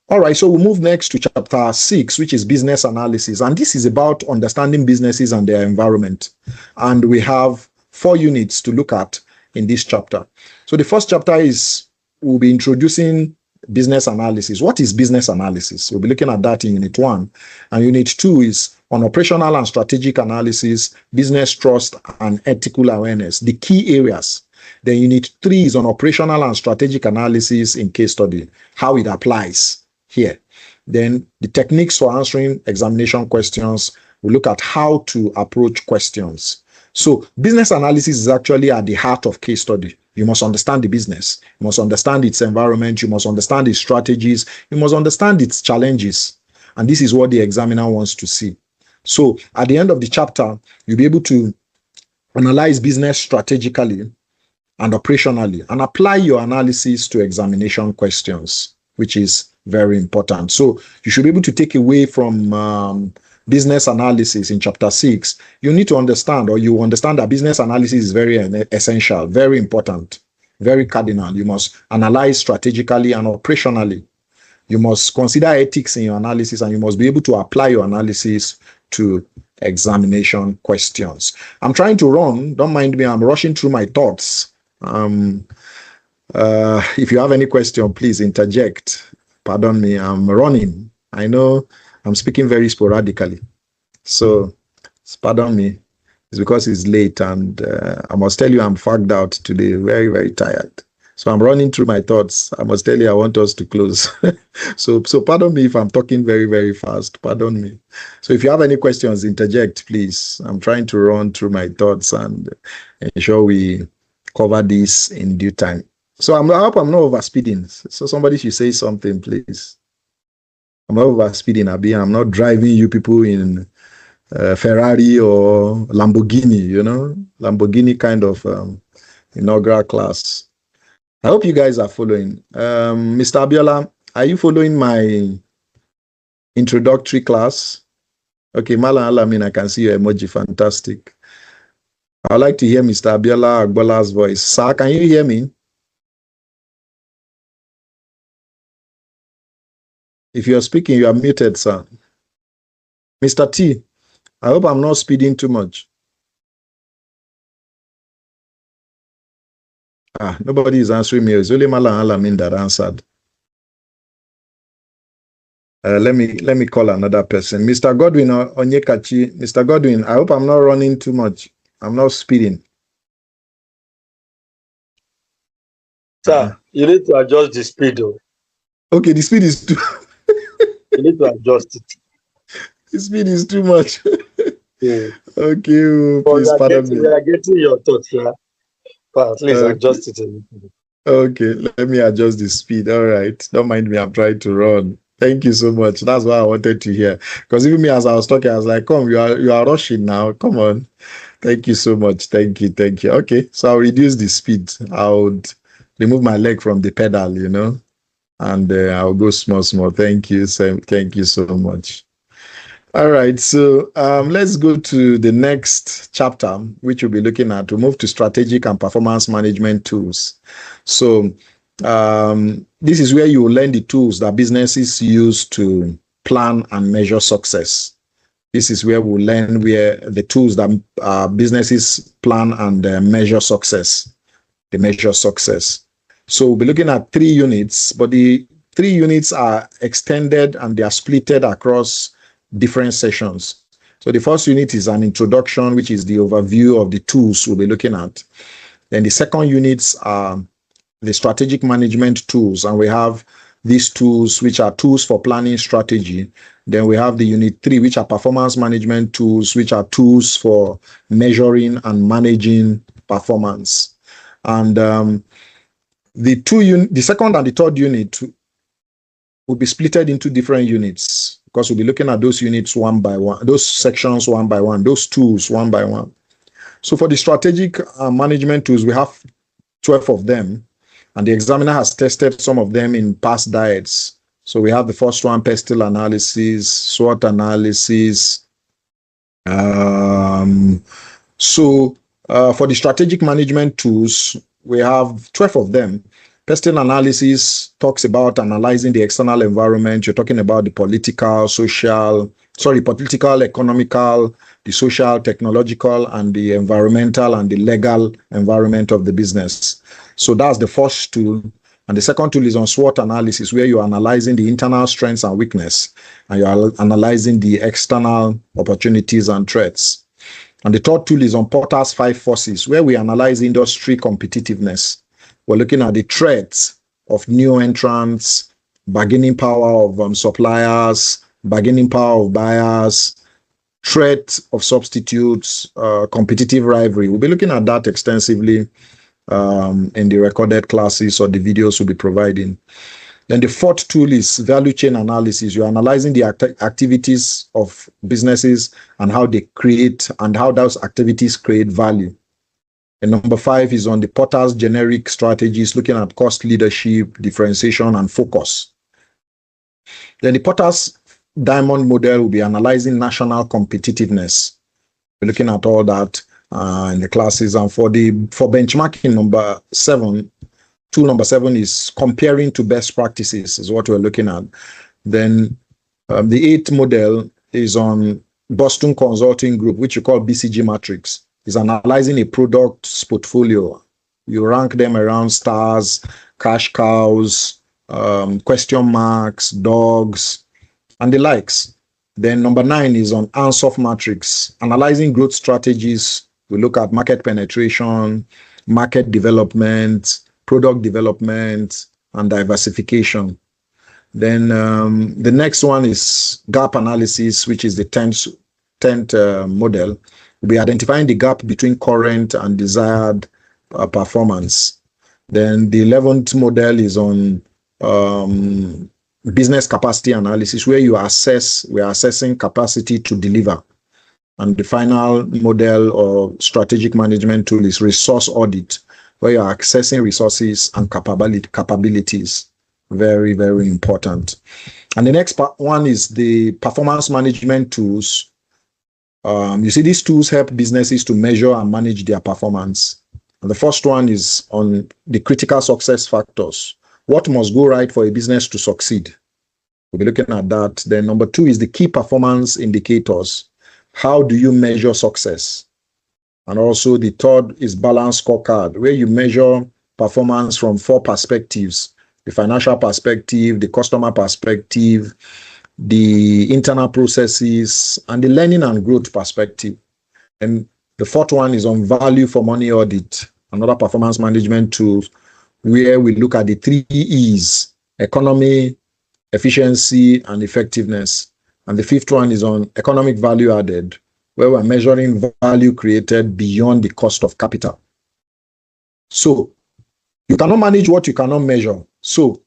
All right, so we'll move next to chapter 6, which is business analysis. And this is about understanding businesses and their environment. And we have 4 units to look at in this chapter. So the first chapter is, we'll be introducing business analysis. What is business analysis? We'll be looking at that in Unit 1. And Unit 2 is on operational and strategic analysis, business trust, and ethical awareness, the key areas. Then Unit 3 is on operational and strategic analysis in case study, how it applies here. Then the techniques for answering examination questions. We look at how to approach questions. So business analysis is actually at the heart of case study. You must understand the business. You must understand its environment. You must understand its strategies. You must understand its challenges. And this is what the examiner wants to see. So at the end of the chapter, you'll be able to analyze business strategically and operationally and apply your analysis to examination questions, which is very important. So you should be able to take away from business analysis in chapter 6, you need to understand, or you understand that business analysis is very essential, very important, very cardinal. You must analyze strategically and operationally. You must consider ethics in your analysis, and you must be able to apply your analysis to examination questions. I'm trying to run, don't mind me, I'm rushing through my thoughts. If you have any question, please interject. Pardon me, I'm running. I know I'm speaking very sporadically. So, pardon me. It's because it's late, and I must tell you I'm fagged out today, very, very tired. So I'm running through my thoughts. I must tell you I want us to close. So pardon me if I'm talking very, very fast. Pardon me. So if you have any questions, interject, please. I'm trying to run through my thoughts and ensure we cover this in due time. So I hope I'm not overspeeding. So somebody should say something, please. I'm not overspeeding, Abi. I'm not driving you people in Ferrari or Lamborghini, you know, Lamborghini kind of inaugural class. I hope you guys are following. Mr. Abiola, are you following my introductory class? Okay, Malan Alamin, I can see your emoji. Fantastic. I'd like to hear Mr. Abiola Agbola's voice. Sir, can you hear me? If you're speaking, you are muted, sir. Mr. T, I hope I'm not speeding too much. Nobody is answering me. It's only Malan Alamin that answered. Let me call another person. Mr. Godwin Onyekachi. Mr. Godwin, I hope I'm not running too much. I'm not speeding. Sir, you need to adjust the speed. Though. Okay, the speed is too... You need to adjust it. The speed is too much. Yeah. Okay, please pardon me. We are getting your thoughts, sir. But at least adjust it a little bit. Okay, let me adjust the speed. All right. Don't mind me, I'm trying to run. Thank you so much. That's what I wanted to hear. Because even me, as I was talking, I was like, come, you are rushing now. Come on. Thank you so much. Thank you. Okay, so I'll reduce the speed. I would remove my leg from the pedal, you know, and I'll go small. Thank you. Thank you so much. All right, so let's go to the next chapter, which we'll be looking at. We'll move to strategic and performance management tools. So this is where you will learn the tools that businesses use to plan and measure success. This is where we'll learn the tools that businesses plan and measure success. They measure success. So we'll be looking at 3 units, but the 3 units are extended and they are splitted across different sessions. So the first unit is an introduction, which is the overview of the tools we'll be looking at. Then the second units are the strategic management tools, and we have these tools, which are tools for planning strategy. Then we have the unit 3, which are performance management tools, which are tools for measuring and managing performance. And the second and the third unit will be splitted into different units, because we'll be looking at those units one by one, those sections one by one, those tools one by one. So for the strategic management tools, we have 12 of them, and the examiner has tested some of them in past diets. So we have the first one, pestle analysis, SWOT analysis. For the strategic management tools, we have 12 of them. Pestle analysis talks about analyzing the external environment. You're talking about the political, economical, the social, technological, and the environmental and the legal environment of the business. So that's the first tool. And the second tool is on SWOT analysis, where you're analyzing the internal strengths and weakness, and you're analyzing the external opportunities and threats. And the third tool is on Porter's 5 forces, where we analyze industry competitiveness. We're looking at the threats of new entrants, bargaining power of suppliers, bargaining power of buyers, threat of substitutes, competitive rivalry. We'll be looking at that extensively in the recorded classes or the videos we'll be providing. Then the fourth tool is value chain analysis. You're analyzing the activities of businesses and how they create and how those activities create value. And number 5 is on the Porter's generic strategies, looking at cost leadership, differentiation, and focus. Then the Porter's diamond model will be analyzing national competitiveness. We're looking at all that in the classes. And for benchmarking, number 7, tool number 7 is comparing to best practices, is what we're looking at. Then the 8th model is on Boston Consulting Group, which you call BCG matrix. Is analyzing a product's portfolio. You rank them around stars, cash cows, question marks, dogs, and the likes. Then number 9 is on Ansoff matrix, analyzing growth strategies. We look at market penetration, market development, product development, and diversification. Then the next one is gap analysis, which is the 10th model. We'll be identifying the gap between current and desired performance. Then the 11th model is on business capacity analysis, where we are assessing capacity to deliver. And the final model or strategic management tool is resource audit, where you are accessing resources and capabilities. Very, very important. And the next one is the performance management tools. You see, these tools help businesses to measure and manage their performance. And the first one is on the critical success factors. What must go right for a business to succeed? We'll be looking at that. Then number 2 is the key performance indicators. How do you measure success? And also the third is balance scorecard, where you measure performance from 4 perspectives: the financial perspective, the customer perspective, the internal processes, and the learning and growth perspective. And the 4th one is on value for money audit, another performance management tool, where we look at the 3 E's: economy, efficiency, and effectiveness. And the 5th one is on economic value added, where we're measuring value created beyond the cost of capital. So you cannot manage what you cannot measure. So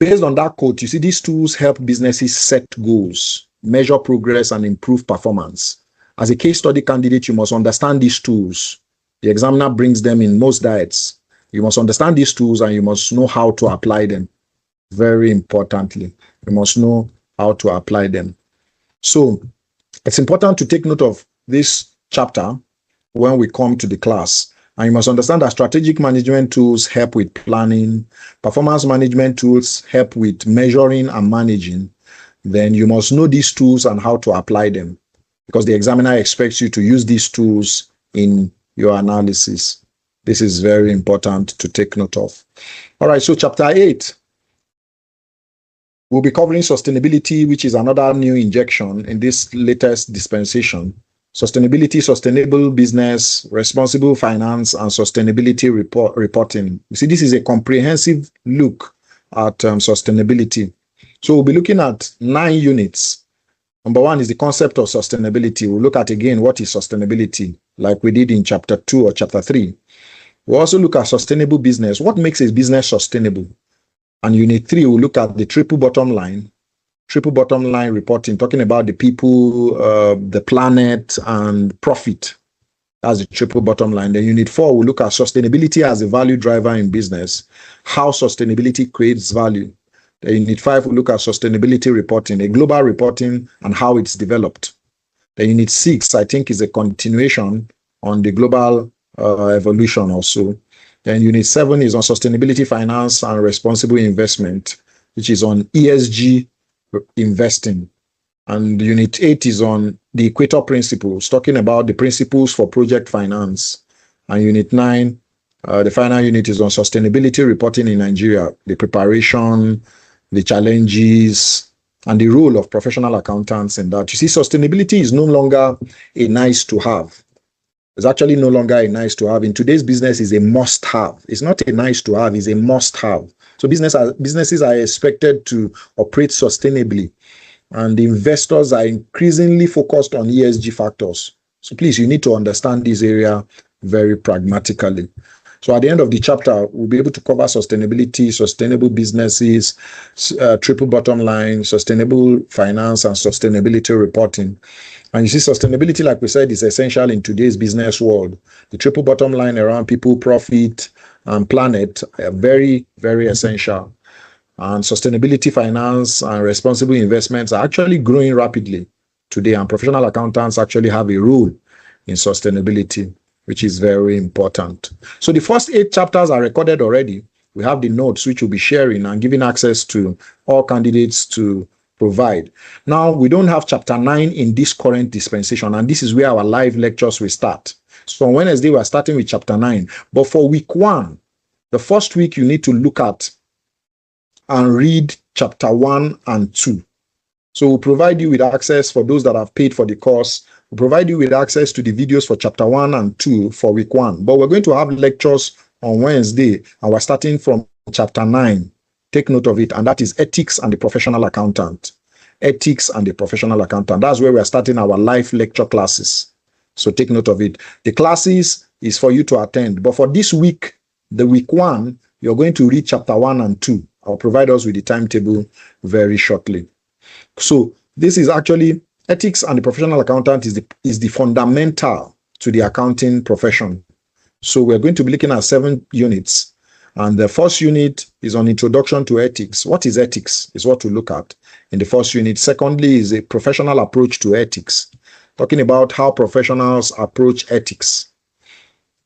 based on that quote, you see, these tools help businesses set goals, measure progress, and improve performance. As a case study candidate, you must understand these tools. The examiner brings them in most diets. You must understand these tools and you must know how to apply them. Very importantly, you must know how to apply them. So it's important to take note of this chapter when we come to the class. And you must understand that strategic management tools help with planning. Performance management tools help with measuring and managing. Then you must know these tools and how to apply them, because the examiner expects you to use these tools in your analysis. This is very important to take note of. All right, so chapter 8. We'll be covering sustainability, which is another new injection in this latest dispensation. sustainability, sustainable business, responsible finance, and sustainability reporting. You see, this is a comprehensive look at sustainability. So we'll be looking at 9 units. Number 1 is the concept of sustainability. We'll look at again what is sustainability, like we did in chapter 2 or chapter 3. We'll also look at sustainable business. What makes a business sustainable? And unit 3, we'll look at the triple bottom line reporting, talking about the people, the planet, and profit. That's the triple bottom line. Then unit 4, we'll look at sustainability as a value driver in business, how sustainability creates value. Then unit 5, we'll look at sustainability reporting, a global reporting, and how it's developed. Then unit 6, I think, is a continuation on the global evolution also. Then unit 7 is on sustainability, finance, and responsible investment, which is on ESG investing. And unit 8 is on the Equator principles, talking about the principles for project finance. And unit 9, the final unit, is on sustainability reporting in Nigeria, the preparation, the challenges, and the role of professional accountants in that. You see, sustainability is no longer a nice to have. It's actually no longer a nice to have. In today's business, is a must have. It's not a nice to have, it's a must have. So businesses are expected to operate sustainably, and the investors are increasingly focused on ESG factors. So please, you need to understand this area very pragmatically. So at the end of the chapter, we'll be able to cover sustainability, sustainable businesses, triple bottom line, sustainable finance, and sustainability reporting. And you see, sustainability, like we said, is essential in today's business world. The triple bottom line around people, profit, and planet are very, very essential. And sustainability, finance, and responsible investments are actually growing rapidly today. And professional accountants actually have a role in sustainability, which is very important. So the first 8 chapters are recorded already. We have the notes, which we'll be sharing and giving access to all candidates to provide. Now, we don't have chapter 9 in this current dispensation, and this is where our live lectures will start. So on Wednesday, we're starting with chapter 9. But for week 1, the first week, you need to look at and read chapter 1 and 2. So we'll provide you with access for those that have paid for the course. We'll provide you with access to the videos for chapter 1 and 2 for week 1. But we're going to have lectures on Wednesday, and we're starting from chapter 9. Take note of it, and that is ethics and the professional accountant. Ethics and the professional accountant. That's where we're starting our live lecture classes. So take note of it. The classes is for you to attend. But for this week, the week 1, you're going to read chapter 1 and 2. I'll provide us with the timetable very shortly. So this is actually ethics and the professional accountant is the fundamental to the accounting profession. So we're going to be looking at 7 units. And the first unit is on introduction to ethics. What is ethics is what we look at in the first unit. Secondly is a professional approach to ethics, talking about how professionals approach ethics.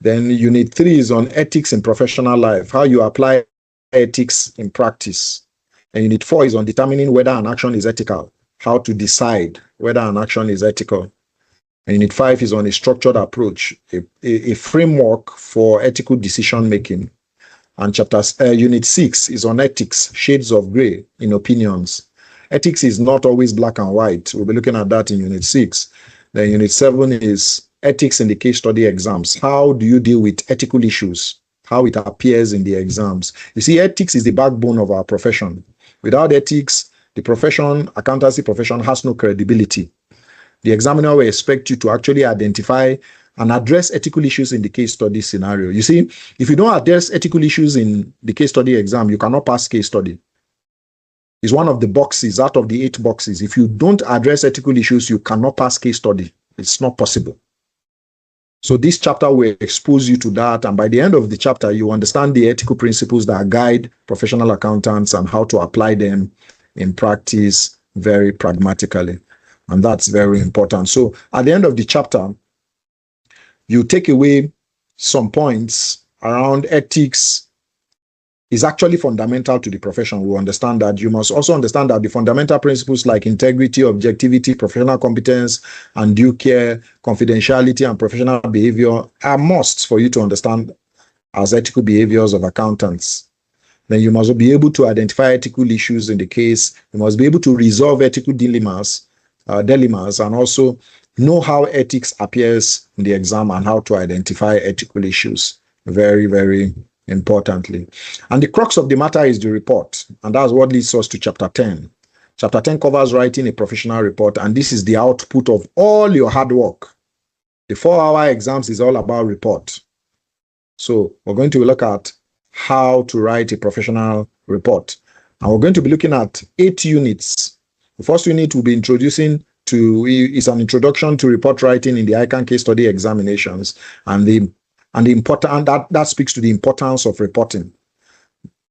Then unit 3 is on ethics in professional life, how you apply ethics in practice. And unit 4 is on determining whether an action is ethical, how to decide whether an action is ethical. And unit 5 is on a structured approach, a framework for ethical decision making. And unit 6 is on ethics, shades of gray in opinions. Ethics is not always black and white. We'll be looking at that in unit 6. Then unit 7 is ethics in the case study exams. How do you deal with ethical issues? How it appears in the exams. You see, ethics is the backbone of our profession. Without ethics, the profession, accountancy profession, has no credibility. The examiner will expect you to actually identify and address ethical issues in the case study scenario. You see, if you don't address ethical issues in the case study exam, you cannot pass case study. It's one of the boxes out of the 8 boxes. If you don't address ethical issues, you cannot pass case study. It's not possible. So this chapter will expose you to that. And by the end of the chapter, you understand the ethical principles that guide professional accountants and how to apply them in practice very pragmatically. And that's very important. So at the end of the chapter, you take away some points around ethics is actually fundamental to the profession. We understand that. You must also understand that the fundamental principles like integrity, objectivity, professional competence, and due care, confidentiality, and professional behavior are musts for you to understand as ethical behaviors of accountants. Then you must be able to identify ethical issues in the case. You must be able to resolve ethical dilemmas, and also Know how ethics appears in the exam and how to identify ethical issues. Very, very importantly. And the crux of the matter is the report. And that's what leads us to chapter 10. Chapter 10 covers writing a professional report, and this is the output of all your hard work. The 4-hour exams is all about report. So we're going to look at how to write a professional report. And we're going to be looking at 8 units. The first unit will be introducing to is an introduction to report writing in the ICAN case study examinations, and the important that speaks to the importance of reporting.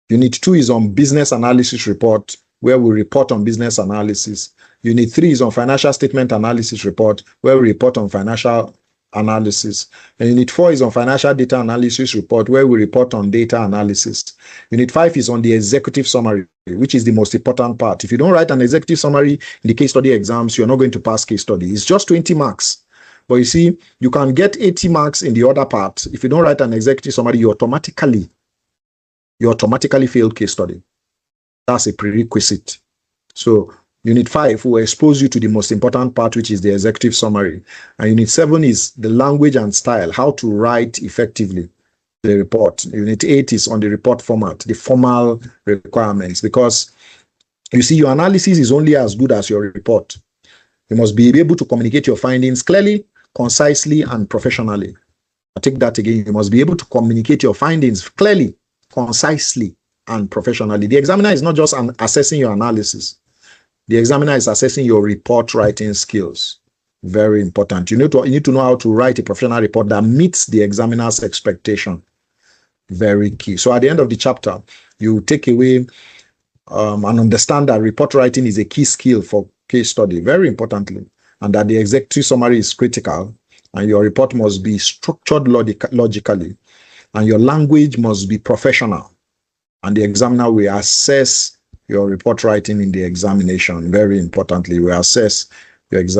Unit 2 is on business analysis report, where we report on business analysis. Unit 3 is on financial statement analysis report, where we report on financial analysis. And Unit 4 is on financial data analysis report, where we report on data analysis. Unit 5 is on the executive summary, which is the most important part. If you don't write an executive summary in the case study exams, you're not going to pass case study. It's just 20 marks. But you see, you can get 80 marks in the other part. If you don't write an executive summary, you automatically fail case study. That's a prerequisite. So Unit 5 will expose you to the most important part, which is the executive summary. And Unit 7 is the language and style, how to write effectively the report. Unit 8 is on the report format, the formal requirements, because you see, your analysis is only as good as your report. You must be able to communicate your findings clearly, concisely, and professionally. I'll take that again. You must be able to communicate your findings clearly, concisely, and professionally. The examiner is not just assessing your analysis. The examiner is assessing your report writing skills. Very important. You need to know how to write a professional report that meets the examiner's expectation. Very key. So at the end of the chapter, you take away and understand that report writing is a key skill for case study, very importantly, and that the executive summary is critical, and your report must be structured logically, and your language must be professional, and the examiner will assess your report writing in the examination. Very importantly, we assess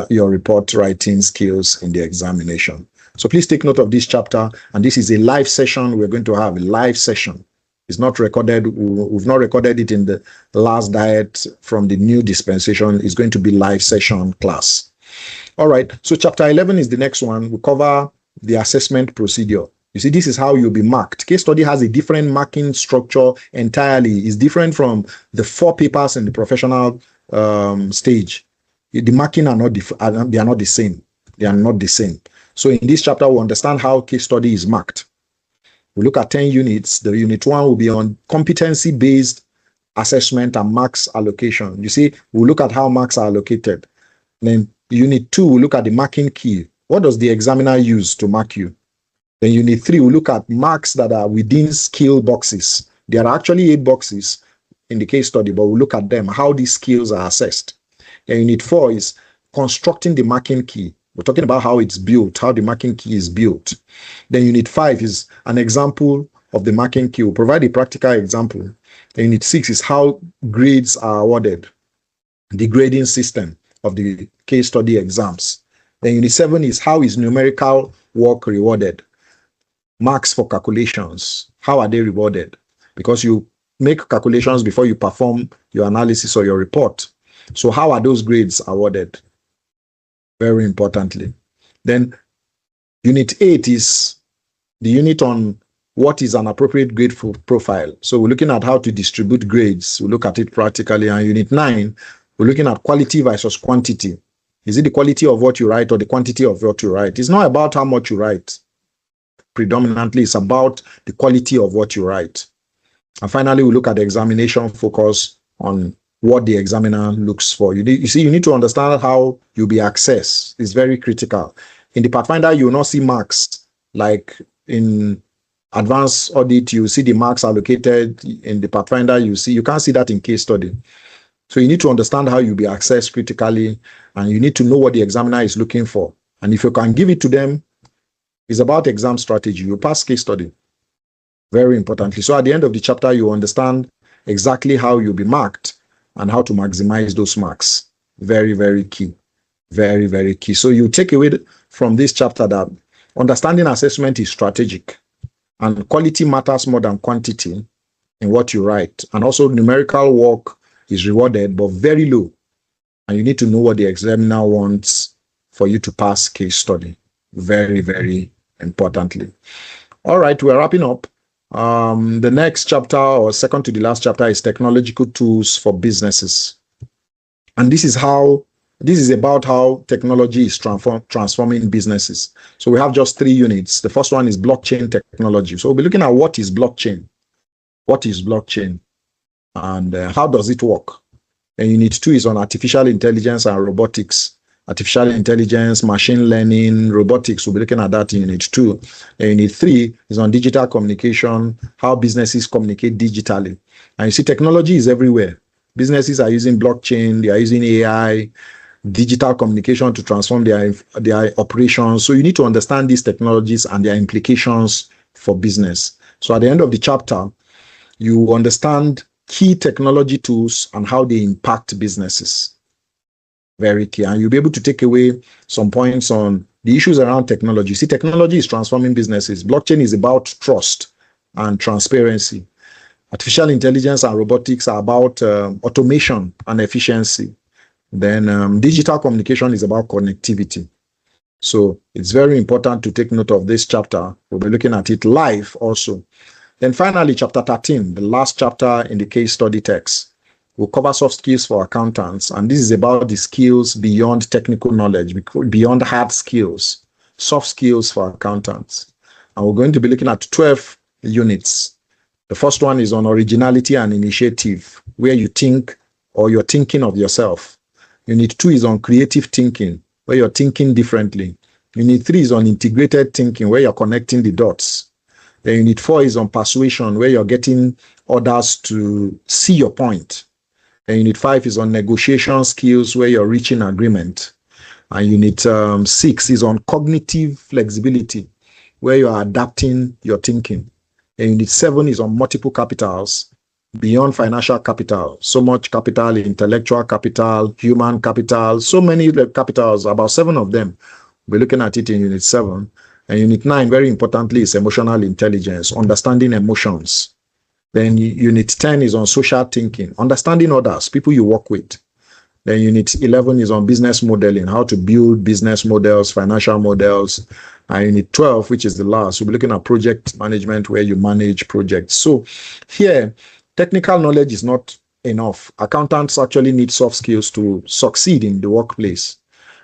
your report writing skills in the examination. So please take note of this chapter, and this is a live session. We're going to have a live session. It's not recorded. We've not recorded it in the last diet from the new dispensation. It's going to be live session class. All right. So chapter 11 is the next one. We cover the assessment procedure. You see, this is how you'll be marked. Case study has a different marking structure entirely. It's different from the 4 papers in the professional stage. The marking are not the same. They are not the same. So in this chapter, we'll understand how case study is marked. We look at 10 units. The unit 1 will be on competency-based assessment and marks allocation. You see, we'll look at how marks are allocated. Then unit 2 will look at the marking key. What does the examiner use to mark you? Then unit 3 will look at marks that are within skill boxes. There are actually 8 boxes in the case study, but we'll look at them, how these skills are assessed. Then unit 4 is constructing the marking key. We're talking about how it's built, how the marking key is built. Then unit 5 is an example of the marking key. We'll provide a practical example. Then unit 6 is how grades are awarded, the grading system of the case study exams. Then unit 7 is how is numerical work rewarded. Marks for calculations, how are they rewarded? Because you make calculations before you perform your analysis or your report. So how are those grades awarded? Very importantly. Then unit 8 is the unit on what is an appropriate grade profile. So we're looking at how to distribute grades. We'll look at it practically. And unit 9, we're looking at quality versus quantity. Is it the quality of what you write or the quantity of what you write? It's not about how much you write. Predominantly, it's about the quality of what you write. And finally, we look at the examination focus on what the examiner looks for. You need to understand how you'll be assessed. It's very critical. In the Pathfinder, you will not see marks like in advanced audit. You see the marks allocated in the Pathfinder. You can't see that in case study. So you need to understand how you'll be assessed critically, and you need to know what the examiner is looking for. And if you can give it to them, it's about exam strategy. You pass case study. Very importantly. So at the end of the chapter, you understand exactly how you'll be marked and how to maximize those marks. Very, very key. Very, very key. So you take away from this chapter that understanding assessment is strategic, and quality matters more than quantity in what you write. And also numerical work is rewarded, but very low. And you need to know what the examiner wants for you to pass case study. Very, very importantly. All right, we're wrapping up. The next chapter, or second to the last chapter, is technological tools for businesses. And this is about how technology is transforming businesses. So we have just 3 units. The first one is blockchain technology. So we'll be looking at what is blockchain. What is blockchain? And how does it work? And unit 2 is on artificial intelligence and robotics. Artificial intelligence, machine learning, robotics. We'll be looking at that in unit 2. And unit 3 is on digital communication, how businesses communicate digitally. And you see, technology is everywhere. Businesses are using blockchain, they are using AI, digital communication to transform their operations. So you need to understand these technologies and their implications for business. So at the end of the chapter, you understand key technology tools and how they impact businesses. Very clear. And you'll be able to take away some points on the issues around technology. See, technology is transforming businesses. Blockchain is about trust and transparency. Artificial intelligence and robotics are about automation and efficiency. Then digital communication is about connectivity. So it's very important to take note of this chapter. We'll be looking at it live also. Then finally, chapter 13, the last chapter in the case study text, will cover soft skills for accountants. And this is about the skills beyond technical knowledge, beyond hard skills, soft skills for accountants. And we're going to be looking at 12 units. The first one is on originality and initiative, where you think or you're thinking of yourself. Unit 2 is on creative thinking, where you're thinking differently. Unit 3 is on integrated thinking, where you're connecting the dots. Then unit 4 is on persuasion, where you're getting others to see your point. And unit 5 is on negotiation skills, where you're reaching agreement. And unit 6 is on cognitive flexibility, where you're adapting your thinking. And unit 7 is on multiple capitals, beyond financial capital. So much capital, intellectual capital, human capital, so many capitals, about 7 of them. We're looking at it in unit 7. And unit 9, very importantly, is emotional intelligence, understanding emotions. Then unit 10 is on social thinking, understanding others, people you work with. Then unit 11 is on business modeling, how to build business models, financial models. And unit 12, which is the last, we'll be looking at project management, where you manage projects. So here, technical knowledge is not enough. Accountants actually need soft skills to succeed in the workplace.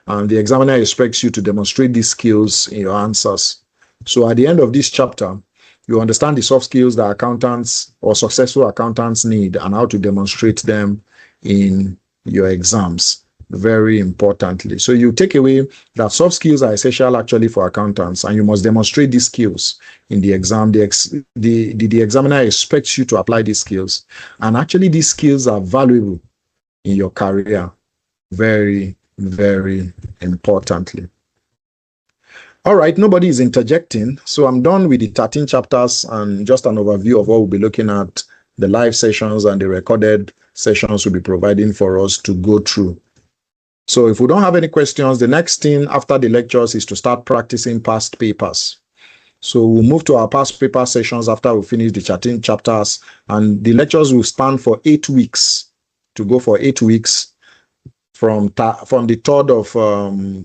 And the examiner expects you to demonstrate these skills in your answers. So at the end of this chapter, you understand the soft skills that accountants or successful accountants need and how to demonstrate them in your exams, very importantly. So you take away that soft skills are essential actually for accountants, and you must demonstrate these skills in the exam. The examiner expects you to apply these skills. And actually these skills are valuable in your career, very, very importantly. All right, nobody is interjecting. So I'm done with the 13 chapters and just an overview of what we'll be looking at, the live sessions and the recorded sessions we'll be providing for us to go through. So if we don't have any questions, the next thing after the lectures is to start practicing past papers. So we'll move to our past paper sessions after we finish the 13 chapters, and the lectures will span for 8 weeks, to go for 8 weeks from the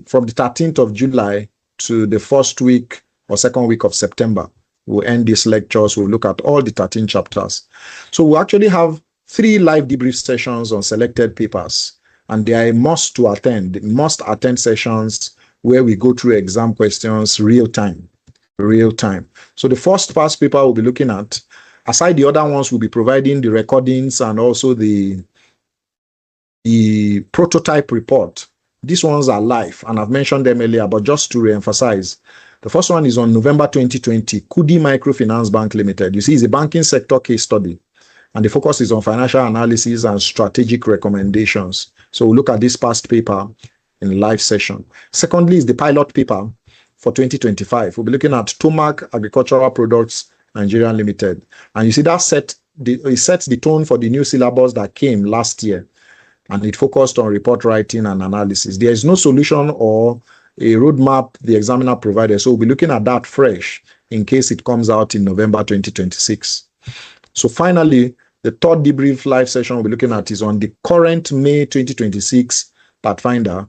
13th of July to the first week or second week of September. We'll end these lectures. We'll look at all the 13 chapters. So we actually have 3 live debrief sessions on selected papers, and they are a must to attend. Must attend sessions where we go through exam questions real time. So the first past paper we'll be looking at, aside the other ones, we'll be providing the recordings and also the prototype report. These ones are live, and I've mentioned them earlier, but just to re-emphasize, the first one is on November 2020, Kudi Microfinance Bank Limited. You see, it's a banking sector case study, and the focus is on financial analysis and strategic recommendations. So we'll look at this past paper in live session. Secondly is the pilot paper for 2025. We'll be looking at Tomac Agricultural Products Nigeria Limited. And you see that it sets the tone for the new syllabus that came last year, and it focused on report writing and analysis. There is no solution or a roadmap the examiner provided, so we'll be looking at that fresh in case it comes out in November 2026. So finally, the third debrief live session we'll be looking at is on the current May 2026 Pathfinder,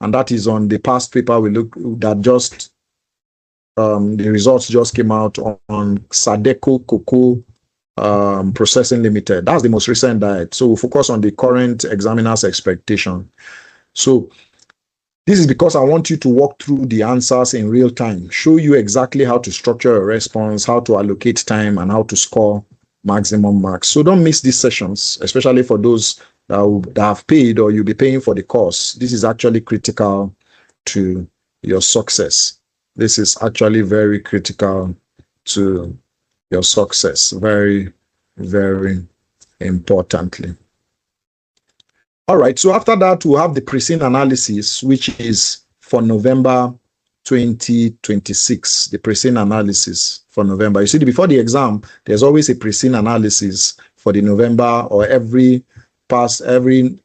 and that is on the past paper we look that just the results just came out on Sadeco Cocoa Processing Limited. That's the most recent diet. So we'll focus on the current examiner's expectation. So this is because I want you to walk through the answers in real time, show you exactly how to structure a response, how to allocate time, and how to score maximum marks. So don't miss these sessions, especially for those that have paid or you'll be paying for the course. This is actually critical to your success. This is actually very critical to your success. Very, very importantly. All right, so after that, we'll have the pre-scene analysis, which is for November 2026, the pre-scene analysis for November. You see, before the exam, there's always a pre-scene analysis for the November or every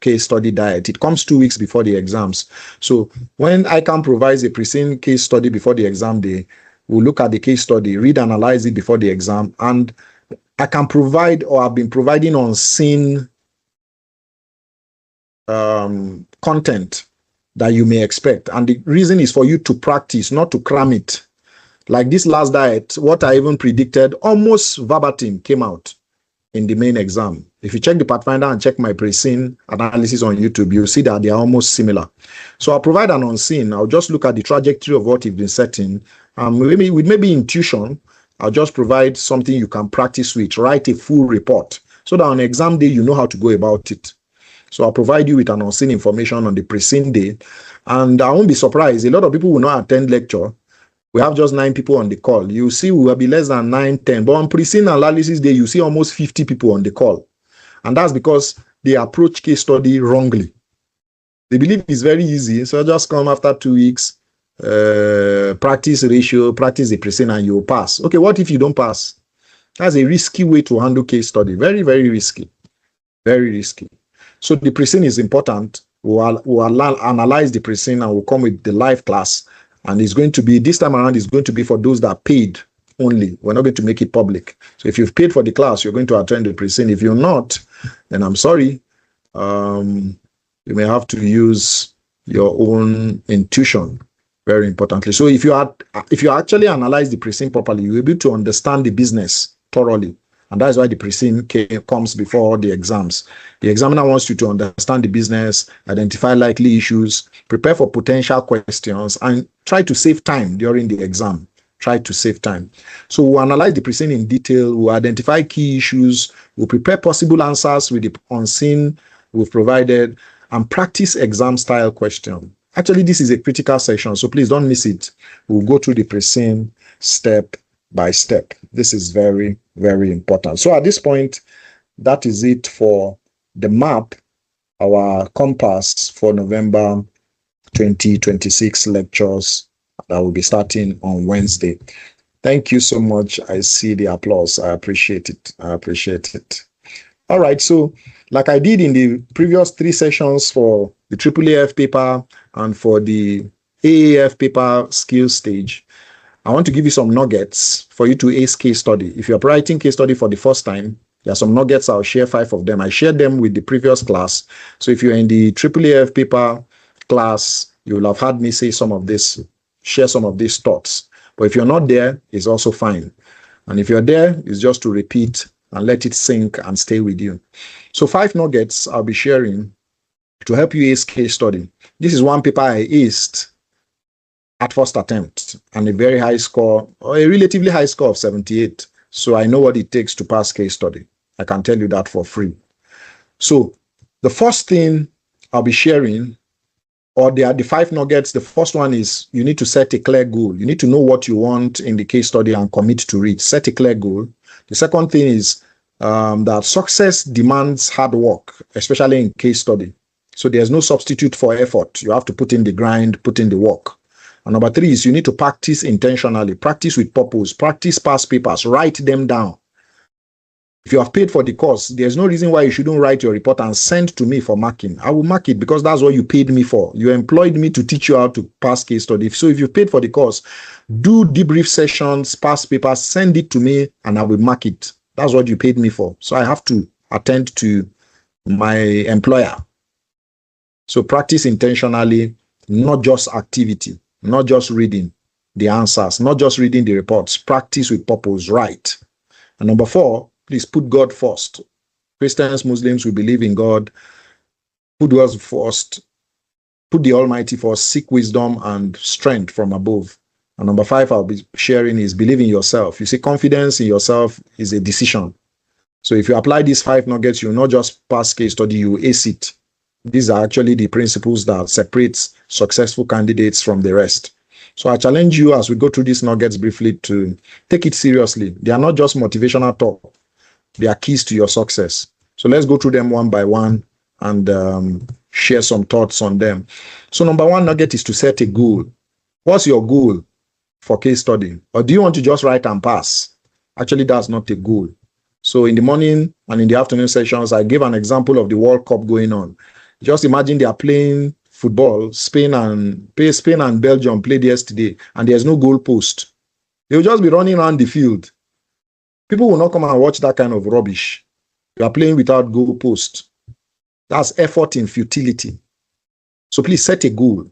case study diet. It comes 2 weeks before the exams. So when ICAN provides a pre-scene case study before the exam day, we'll look at the case study, analyze it before the exam, and I can provide or have been providing on-scene content that you may expect. And the reason is for you to practice, not to cram it. Like this last diet, what I even predicted almost verbatim came out in the main exam. If you check the Pathfinder and check my pre-scene analysis on YouTube, you'll see that they are almost similar. So I'll provide an on-scene. I'll just look at the trajectory of what you've been setting. Maybe intuition, I'll just provide something you can practice with, write a full report, so that on exam day, you know how to go about it. So I'll provide you with an on-scene information on the pre-scene day. And I won't be surprised. A lot of people will not attend lecture. We have just 9 people on the call. You see, we will be less than 9, 10. But on pre-scene analysis day, you see almost 50 people on the call. And that's because they approach case study wrongly. They believe it's very easy. So just come after 2 weeks, practice ratio, practice the pre-scene, and you'll pass. Okay, what if you don't pass? That's a risky way to handle case study. Very, very risky. Very risky. So the pre-scene is important. We'll analyze the pre-scene and we'll come with the live class. And it's going to be, this time around, it's going to be for those that paid only. We're not going to make it public. So if you've paid for the class, you're going to attend the pre-scene. If you're not, then I'm sorry. You may have to use your own intuition, very importantly. So if you actually analyze the pre-scene properly, you'll be able to understand the business thoroughly. And that's why the pre-scene comes before the exams. The examiner wants you to understand the business, identify likely issues, prepare for potential questions, and try to save time during the exam. Try to save time. So we'll analyze the pre-scene in detail, we'll identify key issues, we'll prepare possible answers with the on-scene we've provided, and practice exam-style question. Actually, this is a critical session, so please don't miss it. We'll go through the pre-scene step by step. This is very, very important. So at this point, that is it for the map, our compass for November 2026 lectures that will be starting on Wednesday. Thank you so much. I see the applause. I appreciate it. I appreciate it. All right. So like I did in the previous 3 sessions for the AAAF paper and for the AAF paper skills stage, I want to give you some nuggets for you to ace case study. If you're writing case study for the first time, there are some nuggets. I'll share 5 of them. I shared them with the previous class. So if you're in the AAAF paper class, you will have had me say some of this, share some of these thoughts. But if you're not there, it's also fine. And if you're there, it's just to repeat and let it sink and stay with you. So 5 nuggets I'll be sharing to help you ace case study. This is one paper I aced at first attempt, and a very high score, or a relatively high score of 78. So I know what it takes to pass case study. I can tell you that for free. So the first thing I'll be sharing, or there are the 5 nuggets. The first one is you need to set a clear goal. You need to know what you want in the case study and commit to reach. Set a clear goal. The second thing is that success demands hard work, especially in case study. So there's no substitute for effort. You have to put in the grind, put in the work. And number 3 is you need to practice intentionally, practice with purpose, practice past papers, write them down. If you have paid for the course, there's no reason why you shouldn't write your report and send to me for marking. I will mark it because that's what you paid me for. You employed me to teach you how to pass case study. So if you paid for the course, do debrief sessions, past papers, send it to me, and I will mark it. That's what you paid me for. So I have to attend to my employer. So practice intentionally not just activity, not just reading the answers, not just reading the reports. Practice with purpose, right? And number 4, please put God first. Christians, Muslims, we believe in God. Put God first. Put the Almighty first. Seek wisdom and strength from above. And number 5, I'll be sharing is believe in yourself. You see, confidence in yourself is a decision. So if you apply these 5 nuggets, you'll not just pass case study, you ace it. These are actually the principles that separates successful candidates from the rest. So I challenge you as we go through these nuggets briefly to take it seriously. They are not just motivational talk. They are keys to your success. So let's go through them one by one and share some thoughts on them. So number 1 nugget is to set a goal. What's your goal for case study? Or do you want to just write and pass? Actually, that's not a goal. So in the morning and in the afternoon sessions, I gave an example of the World Cup going on. Just imagine they are playing football. Spain and Belgium played yesterday, and there's no goal post. They'll just be running around the field. People will not come and watch that kind of rubbish. You are playing without goal post. That's effort in futility. So please set a goal.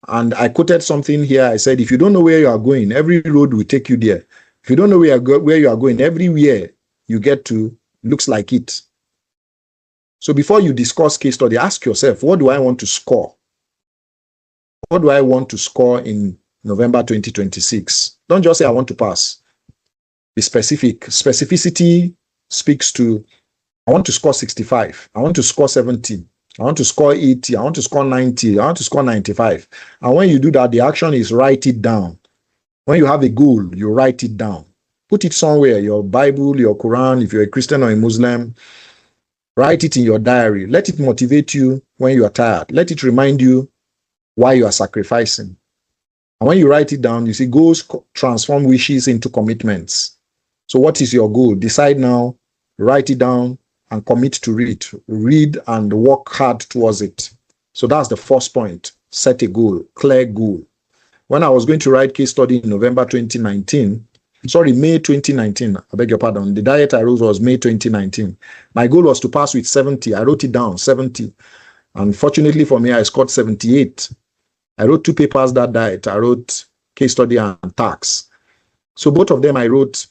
And I quoted something here. I said, if you don't know where you are going, every road will take you there. If you don't know where you are going, everywhere you get to looks like it. So before you discuss case study, ask yourself, what do I want to score? What do I want to score in November 2026? Don't just say I want to pass. Be specific. Specificity speaks to, I want to score 65. I want to score 70. I want to score 80. I want to score 90. I want to score 95. And when you do that, the action is write it down. When you have a goal, you write it down. Put it somewhere, your Bible, your Quran, if you're a Christian or a Muslim. Write it in your diary. Let it motivate you when you are tired. Let it remind you why you are sacrificing. And when you write it down, you see goals transform wishes into commitments. So what is your goal? Decide now, write it down, and commit to it. Read and work hard towards it. So that's the first point. Set a goal, clear goal. When I was going to write case study in May 2019, I beg your pardon. The diet I wrote was May 2019. My goal was to pass with 70. I wrote it down, 70. Unfortunately for me, I scored 78. I wrote 2 papers that diet. I wrote case study and tax. So both of them I wrote.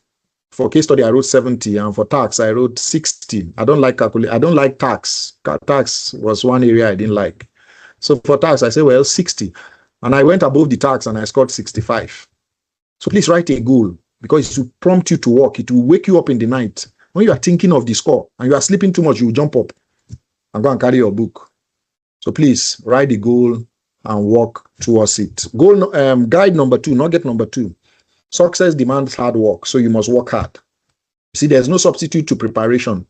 For case study, I wrote 70, and for tax, I wrote 60. I don't like calculate. I don't like tax. Tax was one area I didn't like. So for tax, I said, well, 60. And I went above the tax and I scored 65. So please write a goal, because it will prompt you to work. It will wake you up in the night. When you are thinking of the score and you are sleeping too much, you will jump up and go and carry your book. So please write the goal and work towards it. Guide number 2, nugget number 2. Success demands hard work, so you must work hard. See, there's no substitute to preparation.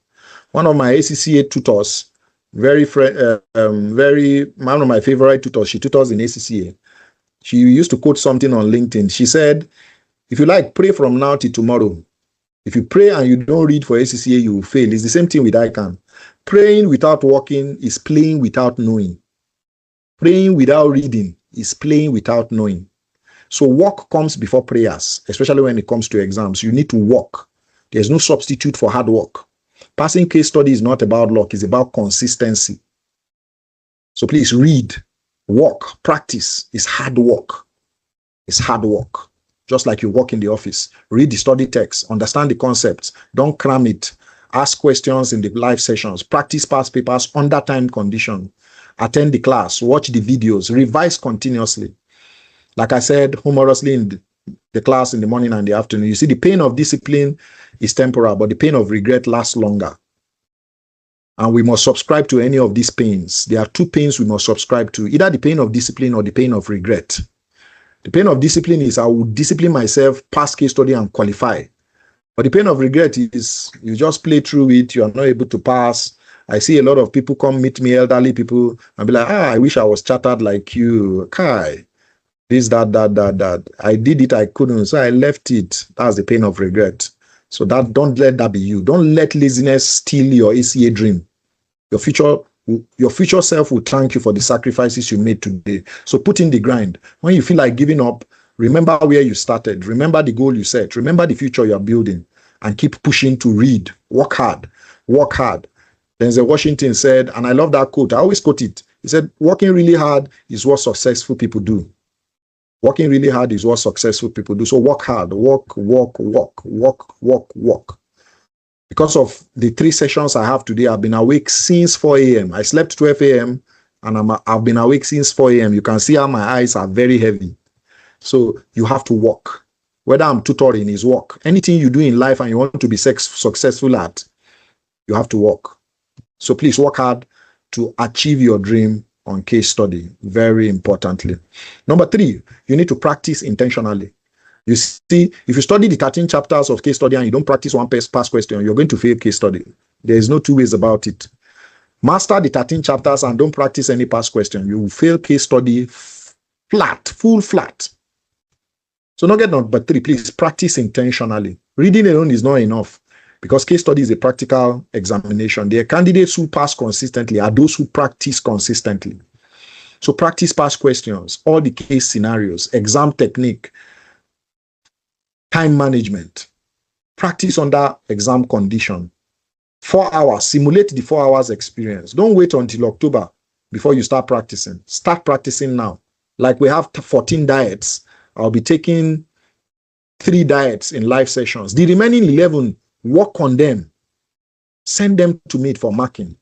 One of my ACCA tutors, one of my favorite tutors, she tutors in ACCA. She used to quote something on LinkedIn. She said, if you like, pray from now till tomorrow. If you pray and you don't read for ACCA, you will fail. It's the same thing with ICAN. Praying without working is playing without knowing. Praying without reading is playing without knowing. So work comes before prayers, especially when it comes to exams. You need to work. There's no substitute for hard work. Passing case study is not about luck. It's about consistency. So please read, work, practice. It's hard work. It's hard work. Just like you work in the office. Read the study text. Understand the concepts. Don't cram it. Ask questions in the live sessions. Practice past papers under time condition. Attend the class. Watch the videos. Revise continuously. Like I said, humorously in the class in the morning and the afternoon, you see the pain of discipline is temporal, but the pain of regret lasts longer. And we must subscribe to any of these pains. There are 2 pains we must subscribe to, either the pain of discipline or the pain of regret. The pain of discipline is I will discipline myself, pass case study and qualify. But the pain of regret is you just play through it, you are not able to pass. I see a lot of people come meet me, elderly people, and be like, I wish I was chartered like you. Kai. This, that. I did it, I couldn't, so I left it. That's the pain of regret. So don't let that be you. Don't let laziness steal your ACA dream. Your future self will thank you for the sacrifices you made today. So put in the grind. When you feel like giving up, remember where you started. Remember the goal you set. Remember the future you are building. And keep pushing to read. Work hard. Work hard. Denzel Washington said, and I love that quote. I always quote it. He said, working really hard is what successful people do. Working really hard is what successful people do. So work hard, work. Because of the 3 sessions I have today, I've been awake since 4 a.m. I slept 12 a.m. and I've been awake since 4 a.m. You can see how my eyes are very heavy. So you have to work. Whether I'm tutoring is work. Anything you do in life and you want to be successful at, you have to work. So please work hard to achieve your dream on case study, very importantly. Number 3, you need to practice intentionally. You see, if you study the 13 chapters of case study and you don't practice one past question, you're going to fail case study. There is no 2 ways about it. Master the 13 chapters and don't practice any past question. You will fail case study flat, full flat. So not get number 3, please practice intentionally. Reading alone is not enough because case study is a practical examination. The candidates who pass consistently are those who practice consistently. So practice past questions, all the case scenarios, exam technique, time management. Practice under exam condition. 4 hours, simulate the 4 hours experience. Don't wait until October before you start practicing. Start practicing now. Like we have 14 diets. I'll be taking 3 diets in live sessions. The remaining 11, work on them. Send them to me for marking.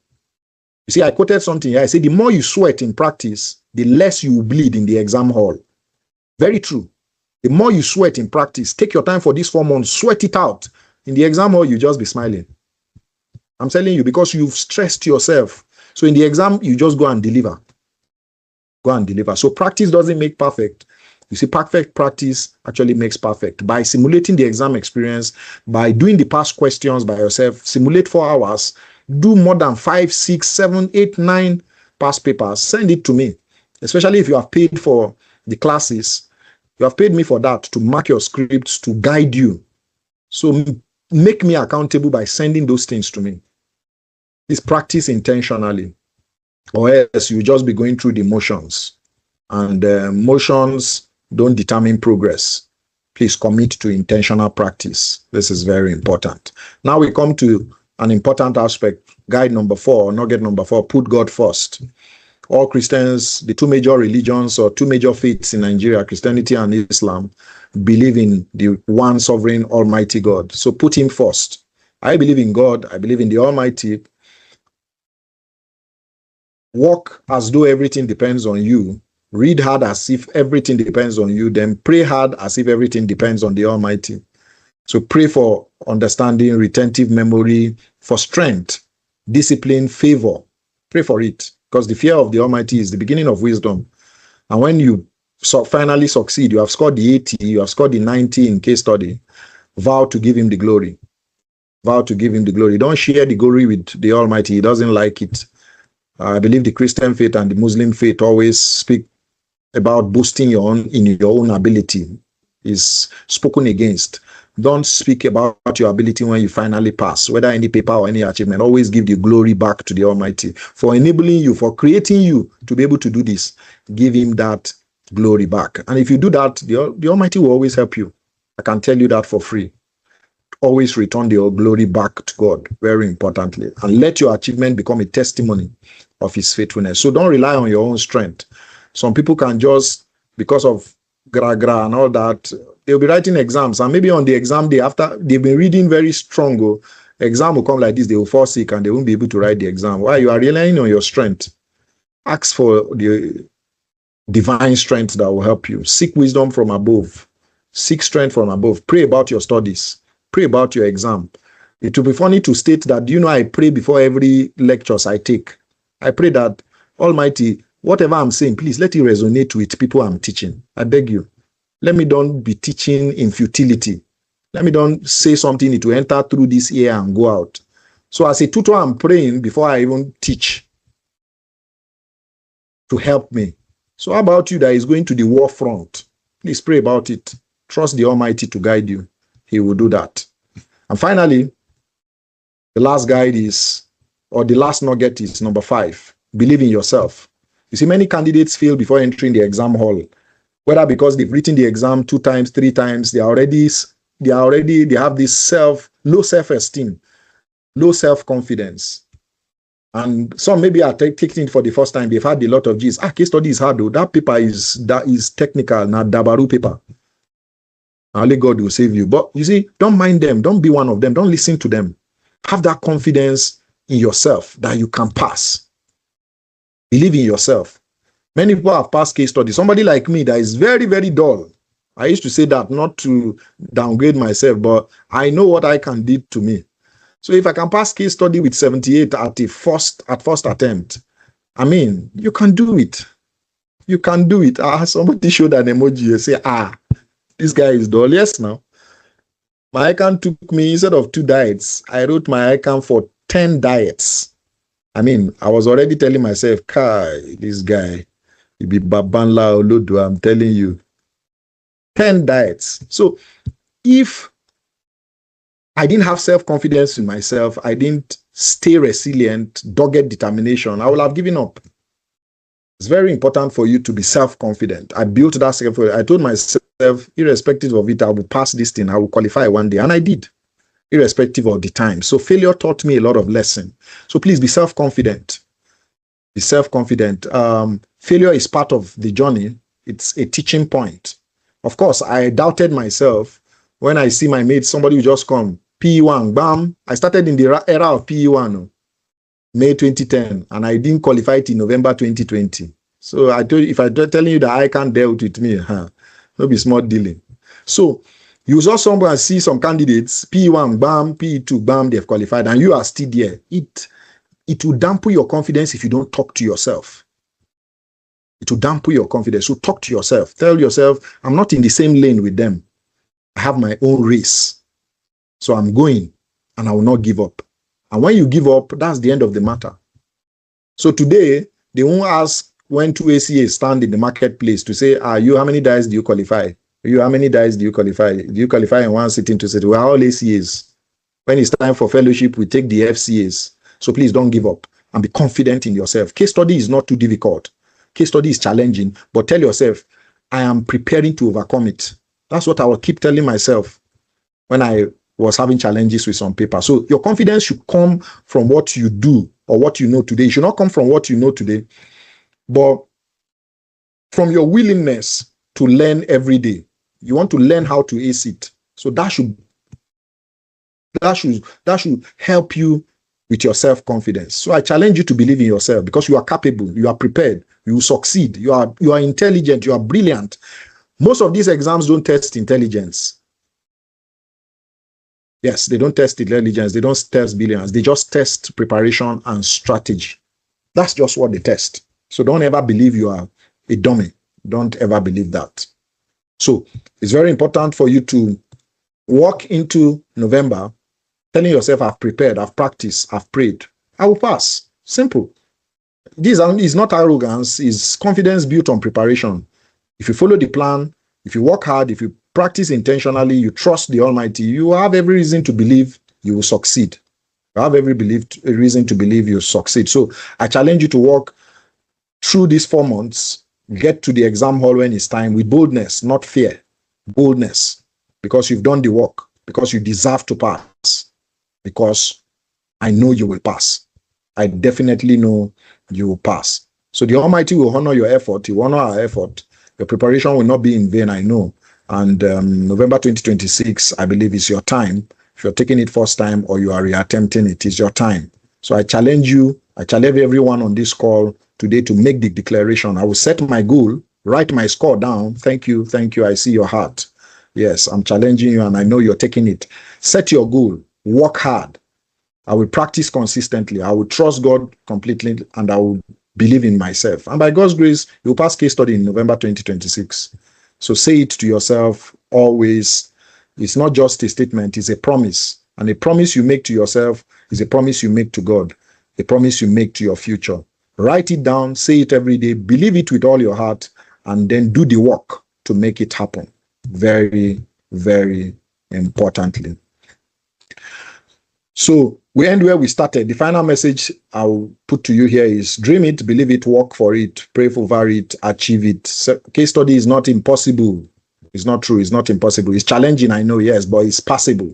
You see, I quoted something here. I said, the more you sweat in practice, the less you will bleed in the exam hall. Very true. The more you sweat in practice, take your time for these 4 months, sweat it out. In the exam hall, you just be smiling. I'm telling you, because you've stressed yourself. So in the exam, you just go and deliver. Go and deliver. So practice doesn't make perfect. You see, perfect practice actually makes perfect. By simulating the exam experience, by doing the past questions by yourself, simulate 4 hours, do more than 5, 6, 7, 8, 9 past papers, send it to me. Especially if you have paid for the classes, you have paid me for that, to mark your scripts, to guide you. So make me accountable by sending those things to me. Please practice intentionally, or else you just be going through the motions. And motions don't determine progress. Please commit to intentional practice. This is very important. Now we come to an important aspect, guide number 4, nugget number 4, put God first. All Christians, the 2 major religions or 2 major faiths in Nigeria, Christianity and Islam, believe in the one sovereign almighty God. So put him first. I believe in God. I believe in the Almighty. Work as though everything depends on you. Read hard as if everything depends on you. Then pray hard as if everything depends on the Almighty. So pray for understanding, retentive memory, for strength, discipline, favor. Pray for it, because the fear of the Almighty is the beginning of wisdom. And when you finally succeed, you have scored the 80, you have scored the 90 in case study, vow to give him the glory. Vow to give him the glory. Don't share the glory with the Almighty. He doesn't like it. I believe the Christian faith and the Muslim faith always speak about boasting in your own ability. Is spoken against. Don't speak about your ability when you finally pass, whether any paper or any achievement. Always give the glory back to the Almighty for enabling you, for creating you to be able to do this. Give him that glory back. And if you do that, the Almighty will always help you. I can tell you that for free. Always return the glory back to God, very importantly. And let your achievement become a testimony of his faithfulness. So don't rely on your own strength. Some people can just, because of gra and all that, they'll be writing exams, and maybe on the exam day, after they've been reading very strong, exam will come like this, they will fall sick and they won't be able to write the exam. Why? You are relying on your strength. Ask for the divine strength that will help you. Seek wisdom from above. Seek strength from above. Pray about your studies. Pray about your exam. It will be funny to state that, I pray before every lectures I take. I pray that Almighty, whatever I'm saying, please let it resonate with people I'm teaching. I beg you. Let me don't be teaching in futility. Let me don't say something, it will enter through this ear and go out. So as a tutor, I'm praying before I even teach to help me. So how about you that is going to the war front? Please pray about it. Trust the Almighty to guide you. He will do that. And finally, the last guide is, or the last nugget is number 5. Believe in yourself. You see, many candidates fail before entering the exam hall. Whether because they've written the exam 2 times, 3 times, they have this low self-esteem, low self-confidence. And some maybe are taking it for the first time. They've had a lot of G's. Case study is hard though. That paper is technical, not Dabaru paper. Only God will save you. But you see, don't mind them. Don't be one of them. Don't listen to them. Have that confidence in yourself that you can pass. Believe in yourself. Many people have passed case studies. Somebody like me that is very, very dull. I used to say that not to downgrade myself, but I know what I can do to me. So if I can pass case study with 78 at first attempt, I mean, you can do it. You can do it. Somebody showed an emoji and say, this guy is dull. Yes, now. My ICAN took me, instead of 2 diets, I wrote my ICAN for 10 diets. I mean, I was already telling myself, Kai, this guy, he be Babanla Olodo, I'm telling you. 10 diets. So if I didn't have self-confidence in myself, I didn't stay resilient, dogged determination, I would have given up. It's very important for you to be self-confident. I built that self-confidence. I told myself, irrespective of it, I will pass this thing, I will qualify one day. And I did, irrespective of the time. So failure taught me a lot of lessons. So please be self-confident. Be self-confident. Failure is part of the journey. It's a teaching point. Of course, I doubted myself when I see my mates, somebody will just come, PE1, bam. I started in the era of PE1, May 2010, and I didn't qualify it in November 2020. So I told you, if I'm telling you that I can't deal with me, no be smart dealing. So you saw someone see some candidates, PE1, bam, PE2, bam, they've qualified, and you are still there. It will dampen your confidence if you don't talk to yourself. It will dampen your confidence. So talk to yourself. Tell yourself, I'm not in the same lane with them. I have my own race. So I'm going and I will not give up. And when you give up, that's the end of the matter. So today, they won't ask when 2 ACAs stand in the marketplace to say, you, how many diets do you qualify? You, how many diets do you qualify? Do you qualify in one sitting to say, we're all ACAs. When it's time for fellowship, we take the FCAs. So please don't give up and be confident in yourself. Case study is not too difficult. Case study is challenging, but tell yourself, I am preparing to overcome it. That's what I will keep telling myself when I was having challenges with some paper. So your confidence should come from what you do or what you know today. It should not come from what you know today, but from your willingness to learn every day. You want to learn how to ace it. So that should help you with your self-confidence. So I challenge you to believe in yourself because you are capable, you are prepared, you will succeed, you are intelligent, you are brilliant. Most of these exams don't test intelligence. Yes, they don't test intelligence, they don't test brilliance, they just test preparation and strategy. That's just what they test. So don't ever believe you are a dummy. Don't ever believe that. So it's very important for you to walk into November telling yourself, I've prepared, I've practiced, I've prayed. I will pass. Simple. This is not arrogance, it's confidence built on preparation. If you follow the plan, if you work hard, if you practice intentionally, you trust the Almighty, you have every reason to believe you will succeed. You have every reason to believe you'll succeed. So I challenge you to walk through these 4 months, get to the exam hall when it's time with boldness, not fear. Boldness, because you've done the work, because you deserve to pass, because I know you will pass. I definitely know you will pass. So the Almighty will honor your effort. He will honor our effort. Your preparation will not be in vain, I know. And November 2026, I believe, is your time. If you're taking it first time or you are reattempting it, is your time. So I challenge you, I challenge everyone on this call today to make the declaration. I will set my goal, write my score down. Thank you, I see your heart. Yes, I'm challenging you and I know you're taking it. Set your goal, work hard. I will practice consistently. I will trust God completely and I will believe in myself. And by God's grace, you'll pass case study in November 2026. So say it to yourself always. It's not just a statement, it's a promise. And a promise you make to yourself is a promise you make to God, a promise you make to your future. Write it down, say it every day, believe it with all your heart, and then do the work to make it happen. Very, very importantly. So we end where we started. The final message I'll put to you here is dream it, believe it, work for it, pray over it, achieve it. So, case study is not impossible. It's not true. It's not impossible. It's challenging, I know, yes, but it's possible.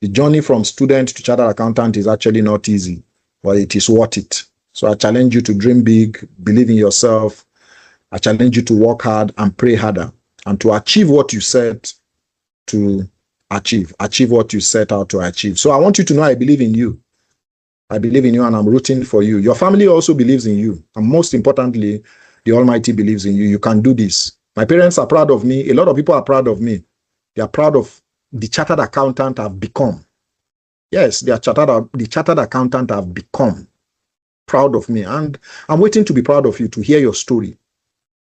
The journey from student to chartered accountant is actually not easy. but it is worth it. So I challenge you to dream big, believe in yourself. I challenge you to work hard and pray harder and to achieve what you set to achieve what you set out to achieve. So I want you to know I believe in you. I believe in you and I'm rooting for you. Your family also believes in you. And most importantly, the Almighty believes in you. You can do this. My parents are proud of me. A lot of people are proud of me. They are proud of the chartered accountant I've become. Yes, the chartered accountant I've become. Proud of me. And I'm waiting to be proud of you, to hear your story.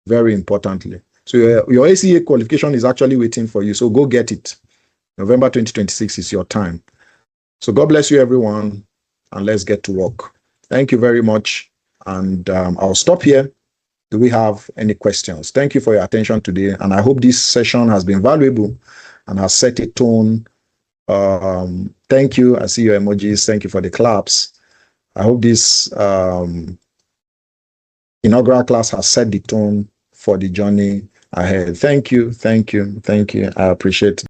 Very importantly. So your ACA qualification is actually waiting for you. So go get it. November 2026 is your time. So God bless you, everyone. And let's get to work. Thank you very much. And I'll stop here. Do we have any questions? Thank you for your attention today. And I hope this session has been valuable and has set a tone. Thank you. I see your emojis. Thank you for the claps. I hope this inaugural class has set the tone for the journey ahead. Thank you. Thank you. Thank you. I appreciate it.